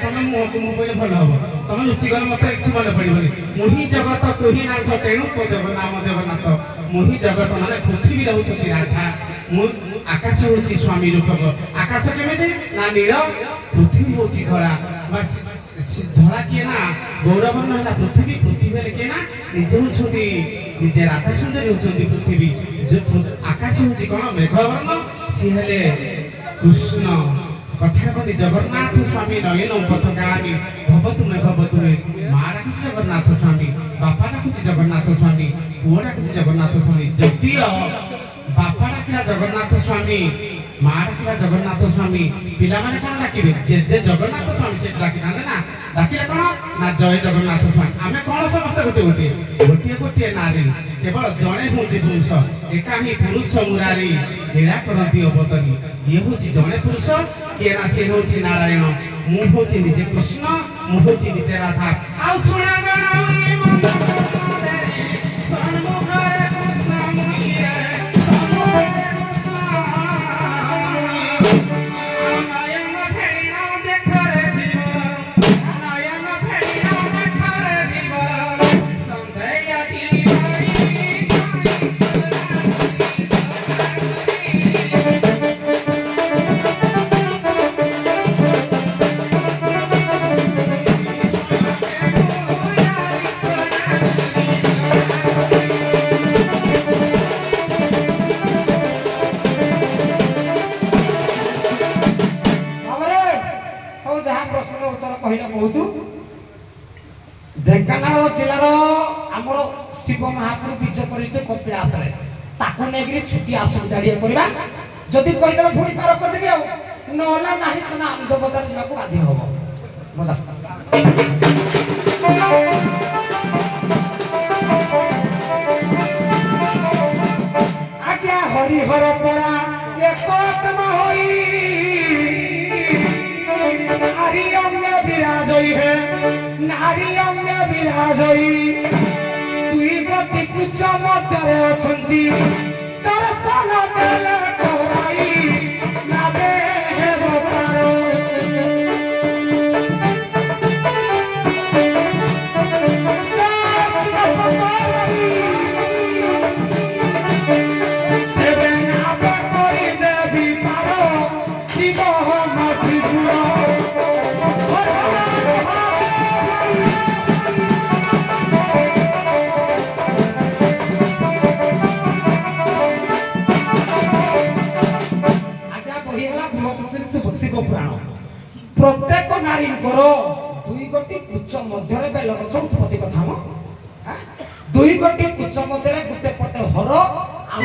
S3: ତମେ ମୁହଁକୁ ମୁଁ କହିଲେ ଭଲ ହବ, ତମେ ଲୁଚିଗଲେ ମତେ କିଛି ମନେ ପଡିବନି। ମୁହିଁ ଜଗତ ତୁହି ନାଥ, ତେଣୁ ତୋ ନାମ ଜଗନ୍ନାଥ। ମୁହିଁ ଜଗତ ମାନେ ପୃଥିବୀରେ ହଉଛନ୍ତି ରାଧା, ମୁଁ ଆକାଶ ହଉଛି ସ୍ୱାମୀ ରୂପକ। ଆକାଶ କେମିତି ନା ନୀଳ, ପୃଥିବୀ ହଉଛି ଧଳା। ଧଳା କିଏ ନା ଗୌରବର୍ଣ୍ଣ ହେଲା ପୃଥିବୀ, ପୃଥିବୀ ହେଲେ କିଏ ନା ନିଜେ ହଉଛନ୍ତି ନିଜେ ରାଧା ସୁନ୍ଦରୀ ହଉଛନ୍ତି ପୃଥିବୀ। ଆକାଶ ହଉଛି କଣ ମେଘବର୍ଣ୍ଣ, ସିଏ ହେଲେ କୃଷ୍ଣ। କଥା କହନ୍ତି ଜଗନ୍ନାଥ ସ୍ୱାମୀ ନୟନ ପଥଗାମୀ ଭବ ତୁମେ ଭବ ତୁମେ। ମା ଡାକୁଛି ଜଗନ୍ନାଥ ସ୍ୱାମୀ, ବାପା ଡାକୁଛି ଜଗନ୍ନାଥ ସ୍ୱାମୀ, ପୁଅ ଡାକୁଛି ଜଗନ୍ନାଥ ସ୍ୱାମୀ। ଯଦିଓ ବାପା ଡାକିଲା ଜଗନ୍ନାଥ ସ୍ୱାମୀ, ମା ଡାକିଲା ଜଗନ୍ନାଥ ସ୍ୱାମୀ, ପିଲାମାନେ କଣ ଡାକିବେ? ଯେ ଜଗନ୍ନାଥ ସ୍ୱାମୀ ସେ ଡାକିଥାନ୍ତେ ନା। ଡାକିଲେ କଣ ନା ଜୟ ଜଗନ୍ନାଥ ସ୍ୱାମୀ। ଆମେ କଣ ସମସ୍ତେ ଗୋଟିଏ ଗୋଟିଏ ନାରୀ, କେବଳ ଜଣେ ହଉଛି ପୁରୁଷ, ଏକା ହିଁ ପୁରୁଷ ମୁରାରୀ ଲୀଳା କରନ୍ତି ଅବତରୀ। ଇଏ ହଉଛି ଜଣେ ପୁରୁଷ, କିଏ ନା ସେ ହଉଛି ନାରାୟଣ, ମୁଁ ହଉଛି ନିଜେ କୃଷ୍ଣ, ମୁଁ ହଉଛି ନିଜେ ରାଧା। ଆଉ
S1: ପ୍ରଶ୍ନର ଉତ୍ତର କହିଲା ବହୁତ। ଢେଙ୍କାନାଳ ଜିଲ୍ଲାର ଆମର ଶିବ ମହାପ୍ରଭୁ ବିଜେ କରିଥିଲେ କପିଳାସରେ, ତାକୁ ନେଇକିରି ଛୁଟି ଅସୁବିଧା ଟିକେ କରିବା। ଯଦି କହିଦେବେ ପୁଣି ପାର କରିଦେବି, ଆଉ ନହେଲେ ନାହିଁ ତମେ ଆମ୍ଜ ବଜାର ଯିବାକୁ ବାଧ୍ୟ ହବ। ମଜା ଆଜ୍ଞା ହରିହର ପରା একতম হই নারী অঙ্গে বিরাজই হে নারী অঙ্গে বিরাজই দুই গোটি কুচ মধ্যে অছন্তি দর্শন দেলে করাই নাবে হে বপার প্রত্যেক নারীঙ্কর দুই গোটি কুচ মধ্যে বেলগছ উৎপত্তি কথা ম দুই গোটি কুচ মধ্যে গোটে পটে হর আর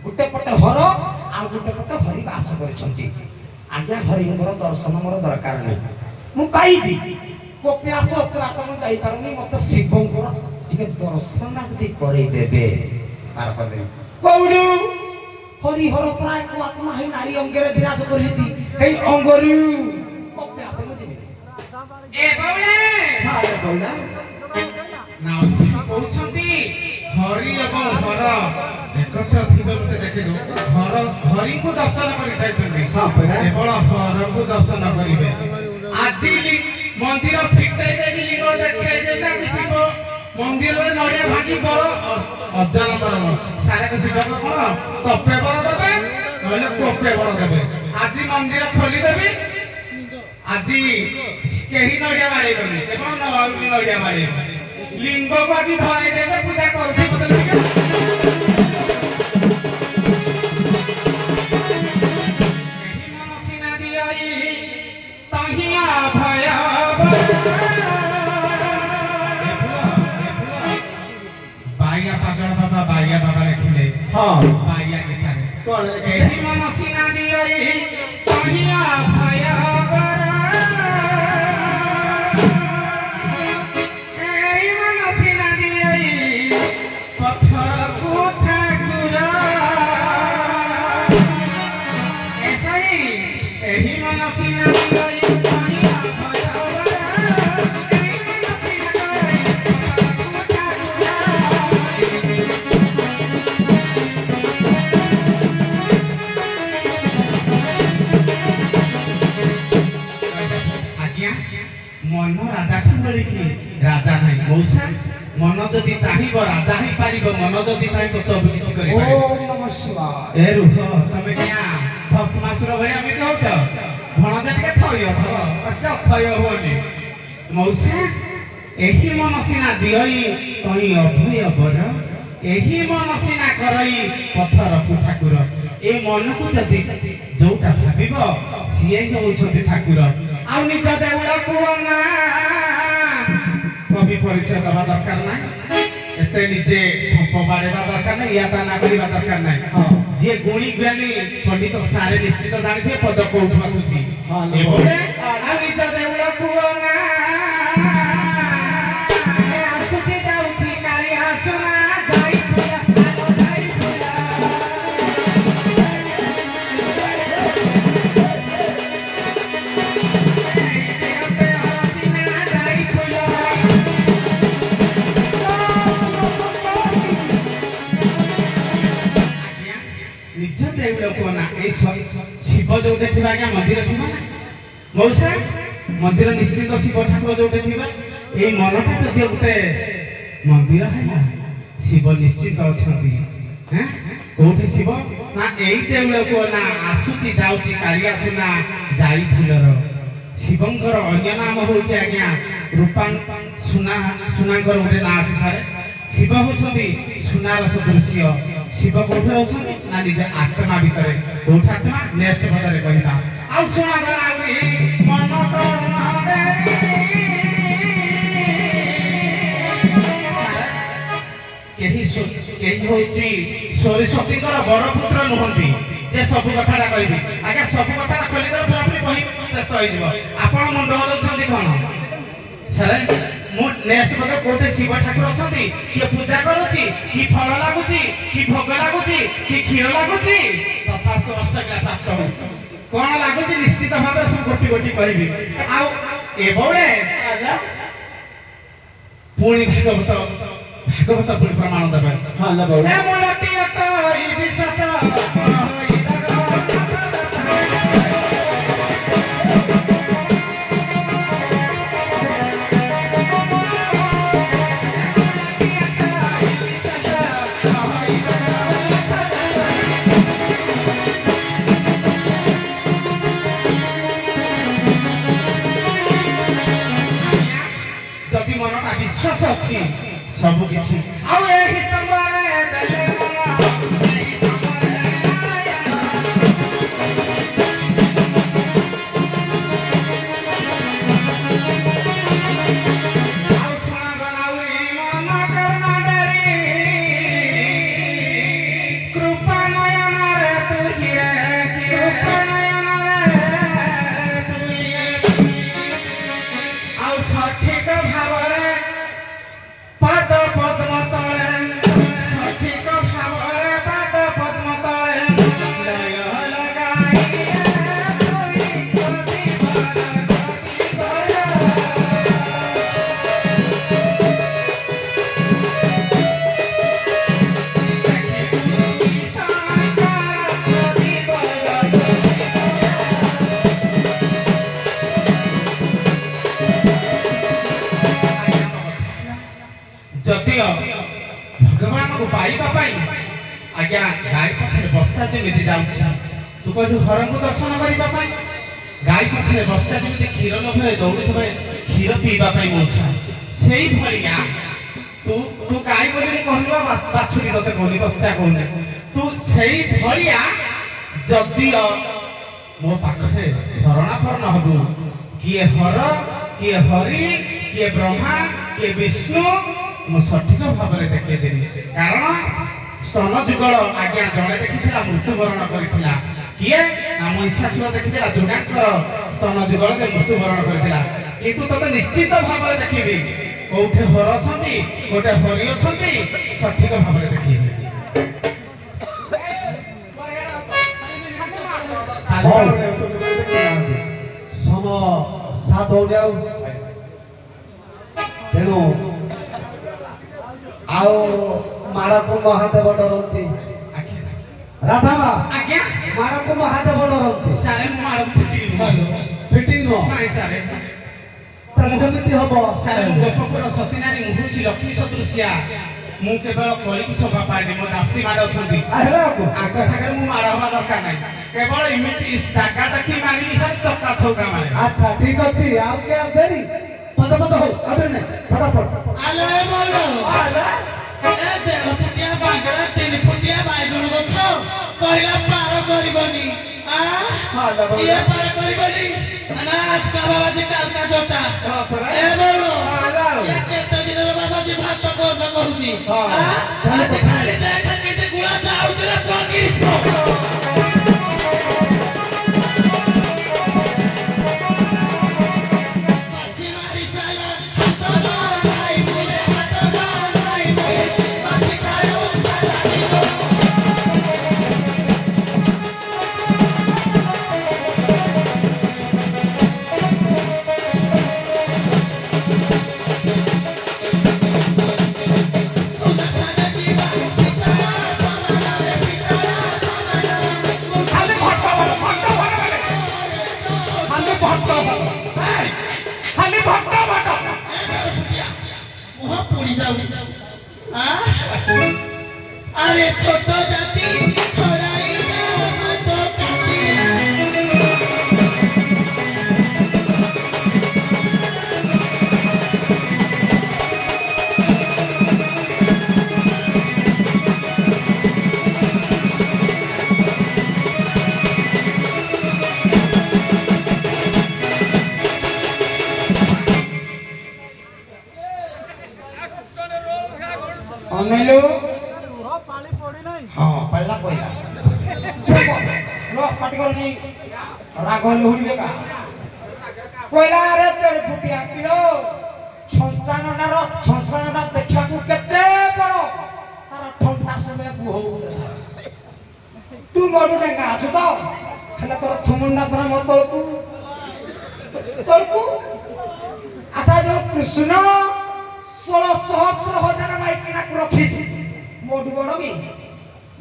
S1: গোটে পটে হর আর গোটে পটে হরি বাস করছন্তি। আজ্ঞা হরিঙ্কর দর্শন মোর দরকার নাই, মু পাইছি কপিলাস অত্রাট মু যাই পারুনি, মতে শিবঙ্কর টিকে দর্শন যদি করেই দেবে পার করে দেবে। কৌড়ু হরিহর প্রায় আত্মা হই নারী অঙ্গের বিরাজ করিতি এই অঙ্গরু কপিলাস মু যাবি।
S3: এ বউলা
S2: হ্যাঁ বউলা
S3: না কହୁଛନ୍ତି হরি এবং হর একত্র থিবে মতে দেখে দো। হর হরিଙ୍କୁ দর্শନ କରି ଯାଇଛନ୍ତି,
S2: ହଁ ପରା।
S3: କେବଳ ହରଙ୍କୁ ଦର୍ଶନ କରିବେ। ଆଜି ମନ୍ଦିର ଫିଟେଇ ଦେବି, ଲିଙ୍ଗ ଦେଖେଇ ଦେବି, ଆଜି ଶିବ ମନ୍ଦିରରେ ନଡ଼ିଆ ଭାଙ୍ଗି ବର ଅଜାନ ବର ସାରେକ ଶିବଙ୍କ କଣ ତପେ ବର ଦେବେ ନହେଲେ କୋପେ ବର ଦେବେ। ଆଜି ମନ୍ଦିର ଖୋଲିଦେବି, ଆଜି କେହି ନଡ଼ିଆ ବାଡ଼େଇବନି, କେବଳ ନଡ଼ିଆ ବାଡ଼େଇବେ। লিঙ্গକୁ ଆଜି ଧରେଇ ଦେବେ, ପୂଜା କରୁଛି ମତେ ଟିକେ ଏହି ମନ ସିନା ଦିଆଇ ତହିଁଆ ଭୟ ବାଇଆ ପାଗଳ ବାବା ବାଇଆ ବାବା ଲେଖିଲେ।
S2: ହଁ
S3: ବାଇଆ ଗୀତାରେ
S2: କଣ ଲେଖିଲେ?
S3: ଏହି ମନ ସିନା ଦିଆଇ ତହିଁଆ ଭୟ মন রাজাঠু বলিকি রাজা নাই মৌসা মন যদি চাহিব রাজা হি পারিব, মন যদি চাহিব সব কিছু করি পারিব।
S1: ওম নমঃ শিবায়।
S3: এ রুহ তুমি কিয়া ভস্মাসুর ভয়া আমি কହୁଛ ভণজা ଟିକେ থয় ধর একটা থয় হবনি মৌসা ଏହି ମନ ସିନା ଦିଅଇ ତହିଁ ଅଭୟ ବର, ଏହି ମନ ସିନା କରଇ ପଥରକୁ ଠାକୁର। ଏ ମନକୁ ଯଦି ଯୋଉଟା ଭାବିବ ସିଏ ହିଁ ହଉଛନ୍ତି ଠାକୁର। ଆଉ ନିଜ ଦେଉଳକୁ ନା କବି ପରିଚୟ ଦେବା ଦରକାର ନାହିଁ, ଏତେ ନିଜେ ବାଡ଼େଇବା ଦରକାର ନାହିଁ, ୟା ତା ନା କରିବା ଦରକାର ନାହିଁ। ଯିଏ ଗୁଣି ଜ୍ଞାନୀ ପଣ୍ଡିତ ସାରେ ନିଶ୍ଚିତ ଜାଣିଥିବେ ପଦ କୋଉଠୁ ଆସୁଛି। ଏଭଳି ଆଉ ନିଜ ଦେଉଳକୁ ନା ଆସୁଛି ଯାଉଛି କାଳି ଆସୁନା ଯାଇ ଫୁଲା ଯାଇ ଫୁଲା ନିଜ ଦେଉଳକୁ ନା ଏଇ ଶିବ ଯୋଉଠି ଥିବା ଆଜ୍ଞା ମନ୍ଦିର ଥିବ ନା ମଉସା, ମନ୍ଦିର ନିଶ୍ଚିତ ଶିବ ଠାକୁର ଯୋଉଠି ଥିବା। ଏଇ ମନଟା ଯଦି ଗୋଟେ ମନ୍ଦିର ହେଲା, ଶିବ ନିଶ୍ଚିତ ଅଛନ୍ତି। କୋଉଠି ଶିବ ନା ଏଇ ଦେଉଳକୁ ନା ଆସୁଛି ଯାଉଛି କାଳିଆ ସୁନା ଯାଇ ଫୁଲର। ଶିବଙ୍କର ଅନ୍ୟ ନାମ ହଉଛି ଆଜ୍ଞା ରୂପା ସୁନା, ସୁନାଙ୍କର ଗୋଟେ ନାଁ ଅଛି ସାରେ। ଶିବ ହଉଛନ୍ତି ସୁନାର ସଦୃଶ୍ୟ। ଶିବ କୋଉଠି ରହୁଛନ୍ତି ନା ନିଜ ଆତ୍ମା ଭିତରେ। କୋଉଠି ଆତ୍ମା ନେକ୍ସଟ ପଦରେ କହିବା। ଆଉ ଶୁଣ ଆହୁରି ମନ ହଉଛି ସରସ୍ୱତୀଙ୍କର ବଡ଼ ପୁତ୍ର ନୁହନ୍ତି ଯେ ସବୁ କଥାଟା କହିବି। ଆଜ୍ଞା ସବୁ କଥାଟା ଖୋଲିଦେଲେ ପୁରାପୁରି ବହି ଶେଷ ହେଇଯିବ। ଆପଣ ମୁଣ୍ଡ ହଲଉଛନ୍ତି କ'ଣ ସାର୍? ମୁଁ ନେକ୍ସଟ ବୋଧେ କୋଉଠି ଶିବ ଠାକୁର ଅଛନ୍ତି, କିଏ ପୂଜା କରୁଛି, କି ଫଳ ଲାଗୁଛି, କି ଭୋଗ ଲାଗୁଛି, କି କ୍ଷୀର ଲାଗୁଛି, ତଥାସ୍ତୁ ଅଷ୍ଟକ୍ରିୟା ପ୍ରାପ୍ତ ହଉ। କ'ଣ ଲାଗୁଛି ନିଶ୍ଚିତ ଭାବରେ ସବୁ ଗୋଟି ଗୋଟି କହିବି। ଆଉ ଏଭଳି ପୁଣି ଭାଗବତ ପୁଣି ପ୍ରମାଣ ଦେବେ।
S2: ହଁ ଲଗାଉ
S3: ଏ ମୂଳଟି ଅଟ ଇ ବିଶ୍ୱାସ ଇ ରାଗ ଯଦି ମନଟା ବିଶ୍ୱାସ ଅଛି ସବୁ କିଛି। ଆଉ ଏହି ସମୟରେ ଦେଲେ ମନ ଏହି ସମୟରେ ନାରାୟଣ। ଆଉ ଶୁଣାଗଲା ଉଇ ମନ କର୍ଣ୍ଣ ଡେରି କୃପା ନୟନରେ ତୁହି ରେ କୃପା ନୟନରେ ତୁହି। ଆଉ ସଠିକ ଭାବରେ ପାଦ ପଦ୍ମ ତଳେ ସଠିକ ଭାବରେ ପାଦ ପଦ୍ମ ତଳେ ଲୟ ଲଗାଇ ତୁହି ଗଦିବାର ଦେଖିବୁ ଶଙ୍କର ଯଦିଓ ଭଗବାନଙ୍କୁ ପାଇବା ପାଇଁ ଆଜ୍ଞା ଗାଈ ପଛରେ ବର୍ଷା ଯେମିତି ଯାଉଛି, ତୁ କହିଲୁ ହରଙ୍କୁ ଦର୍ଶନ କରିବା ପାଇଁ, ଗାଈ ପଛରେ ବର୍ଷା ଯେମିତି କ୍ଷୀର ଲୋଭରେ ଦୌଡୁଥିବେ କ୍ଷୀର ପିଇବା ପାଇଁ ମଉସା, ସେଇଭଳିଆ ତୁ ତୁ ଗାଈ ବୋଲି ମୁଁ କହିଲି ବା ବାଛୁରୀ ତତେ କହୁନି ବର୍ଷା କହୁନି, ତୁ ସେଇଭଳିଆ ଯଦିଓ ମୋ ପାଖରେ ଶରଣାପନ୍ନ ହବୁ, କିଏ ହର କିଏ ହରି କିଏ ବ୍ରହ୍ମା କିଏ ବିଷ୍ଣୁ ମୁଁ ସଠିକ ଭାବରେ ଦେଖେଇଦେବି। କାରଣ ସ୍ତନ ଯୁଗଳ ଆଜ୍ଞା ଜଣେ ଦେଖିଥିଲା ମୃତ୍ୟୁବରଣ କରିଥିଲା, କିଏ ନା ମହିଷାସୁର ଦେଖିଥିଲା ଦୁର୍ଗାଙ୍କର ସ୍ତନ ଯୁଗଳରେ ମୃତ୍ୟୁବରଣ କରିଥିଲା। କିନ୍ତୁ ତତେ ନିଶ୍ଚିତ ଭାବରେ ଦେଖିବି କୋଉଠି ହର ଅଛନ୍ତି କୋଉଠି ହରି ଅଛନ୍ତି ସଠିକ ଭାବରେ ଦେଖିବି।
S2: ସମ ସାତ ହଉଯାଉ ତେଣୁ ଆଉ ମାଳକୁ ମହାଦେବ ଡରନ୍ତି। ରାଧାମା
S3: ଆଜ୍ଞା
S2: ମାଳକୁ ମହାଦେବ ଡରନ୍ତି।
S3: ସାରେ ମୁଁ ମାଡ଼
S2: ଫିଟିଂ ନୁହଁ
S3: ନାଇଁ ସାରେ
S2: ତାକୁ କେମିତି ହବ?
S3: ସାରେ ମୁଁ ଗୋପପୁର ସତୀନାରୀ ମୁଁ ହେଉଛି ଲକ୍ଷ୍ମୀ ସଦୃଶିଆ, ମୁଁ କେବଳ କଳିକି ଶୋଭା ପାଏନି, ମୋ ଦାସୀ ମାଡ଼ ଅଛନ୍ତି,
S2: ହେଲା ଆକୁ
S3: ଆଙ୍କ ସାଙ୍ଗରେ ମୁଁ ମାଡ଼ ହବା ଦରକାର ନାହିଁ, କେବଳ ଏମିତି ଜାଗା ଦେଖି ମାରିବି ସାରେ ଚକା ଚୌକା ମାରେ।
S2: ଆଚ୍ଛା ଠିକ ଅଛି ଆଉ କେ ଦେରି ପଦ ହଉ ଆବେ ନେ ଫଟାଫଟ
S4: ଆଲେ ବୋଲ ଏ ଦେଢ଼ ଫୁଟିଆ ବାଙ୍ଗଳା 3 ଫୁଟିଆ ବାଇଗଣ ଗଛ କହିଲା ପାର କରିବନି ଇଏ ପାର କରିବନି ନା ଆଜକା ବାବାଜୀ କାଲକା ଜଟା ଏ ବୋଲ ଇଏ କେତେ ଦିନର ବାବାଜୀ ଭାତ କୋନ କରୁଛି ଆଜି ଖାଲି ଦେଖ କେତେ ଗୁଳା ଯାଉଛି ରେ ପଗିରିସ আরে ছোট জাতি ছড়াই তো কাটি
S1: ଅନେଇଲୁ पार्टी करनी राग लहुड़ी का कोइला रे तेरे फुटिया किलो छंचानना देखिया तू केते बड़ो तारा ठंडा समय तू हो तू मरु डेंगा अछु तो हेला तोर थुमुंडा पर मत तोरकू अच्छा जो कृष्ण 16,000 माइकिना को रखी मोडू बड़ की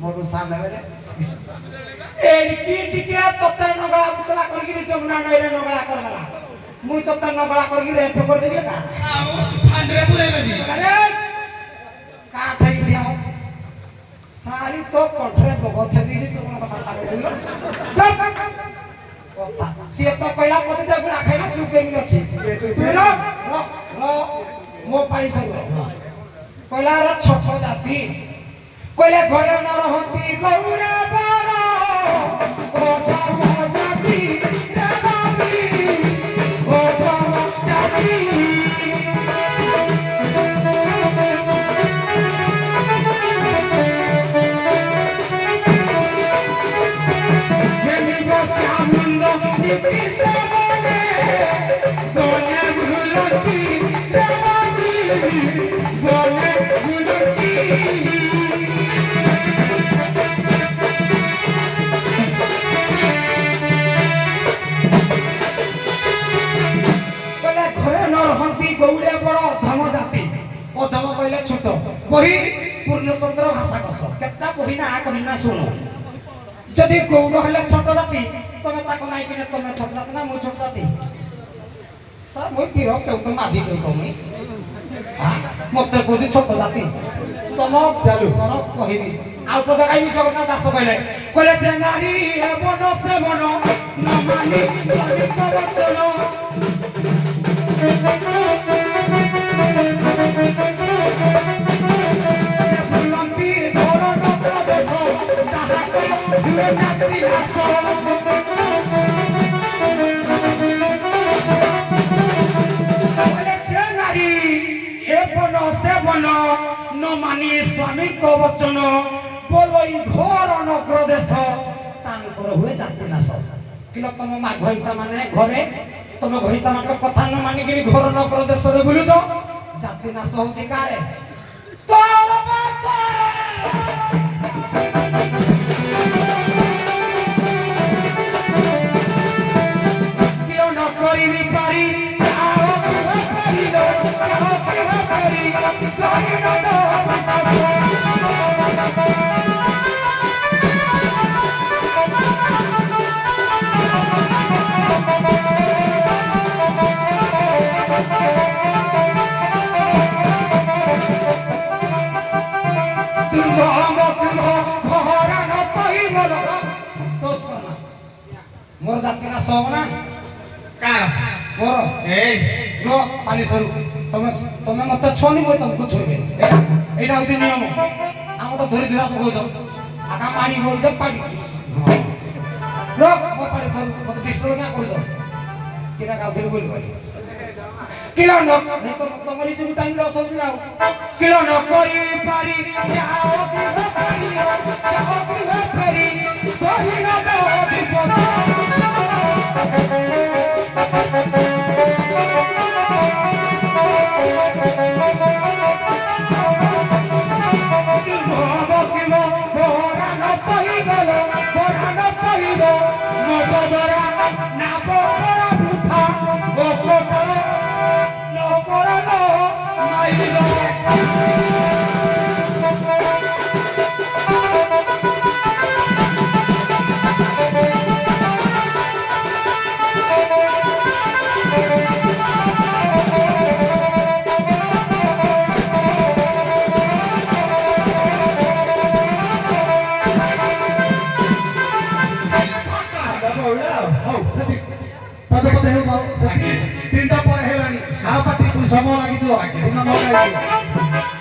S1: मोडू सामने बेले एडकी टिके तते नगला पुतला करगी जमुना नईरे नगला कर देला मुई तते नगला करगी रेप कर देबी का
S4: फांडरे पुरे बेबी
S1: अरे का ठई दिया साड़ी तो कठरे बगथे दीजी तू कोन कथा ताके बोलो चल कथा से तो पहिला पते जे गुला खाइला चुप गेली अछि तू रो मो पाई सब पहिला रे छोट जाति कोइले घरे न रहती गौड़ा बारा ओठा जाति रे बाबी ओठा जाति बही पूर्णचंद्र भाषा कस केतना बही ना कहिना सुनो जदि गौड़ हेले छोट जाति तमे ताको नाइ किने तमे छोट जाति ना मु छोट जाति सा मु पिरो केउटो माझी केउटो मु हां मते कोजि छोट जाति तम
S2: चालू
S1: कहिबी आउ तो गाइबी जगन्नाथ दास कहले जे नारी बन से बन न मानी चरित वचन मानी स्वामी को वचन बोलई घर नगर देश तांकर हुए जाति नाश किलो तुम घइता माने घरे तुम घइता मान कथा न मानी कि घर नगर देश रे बुलुछ जाति नाश होची कारे तोर बात किलो न करिबी पारी जाओ करी दो जाओ करी करी न दो मोर जाति ना सोना
S3: कार
S1: मोर
S3: ए
S1: नो पानी सरू तमे मत छोनी मो तुमको छोइबे एटा होची नियम हम तो धरी धरा पकोज आका पानी बोल जब पानी रो मो पानी सरू मत डिस्टर्ब क्या करजो किना का धरी बोल बोली किलो न तो तमरी सुनी टाइम लो समझ ना किलो न कोई पारी जाओ कि हो पारी जाओ कि हो पारी कोई ना दो दिपोस
S2: तीनटा पर हेलानी आ पार्टी समय लागितो दिन मौका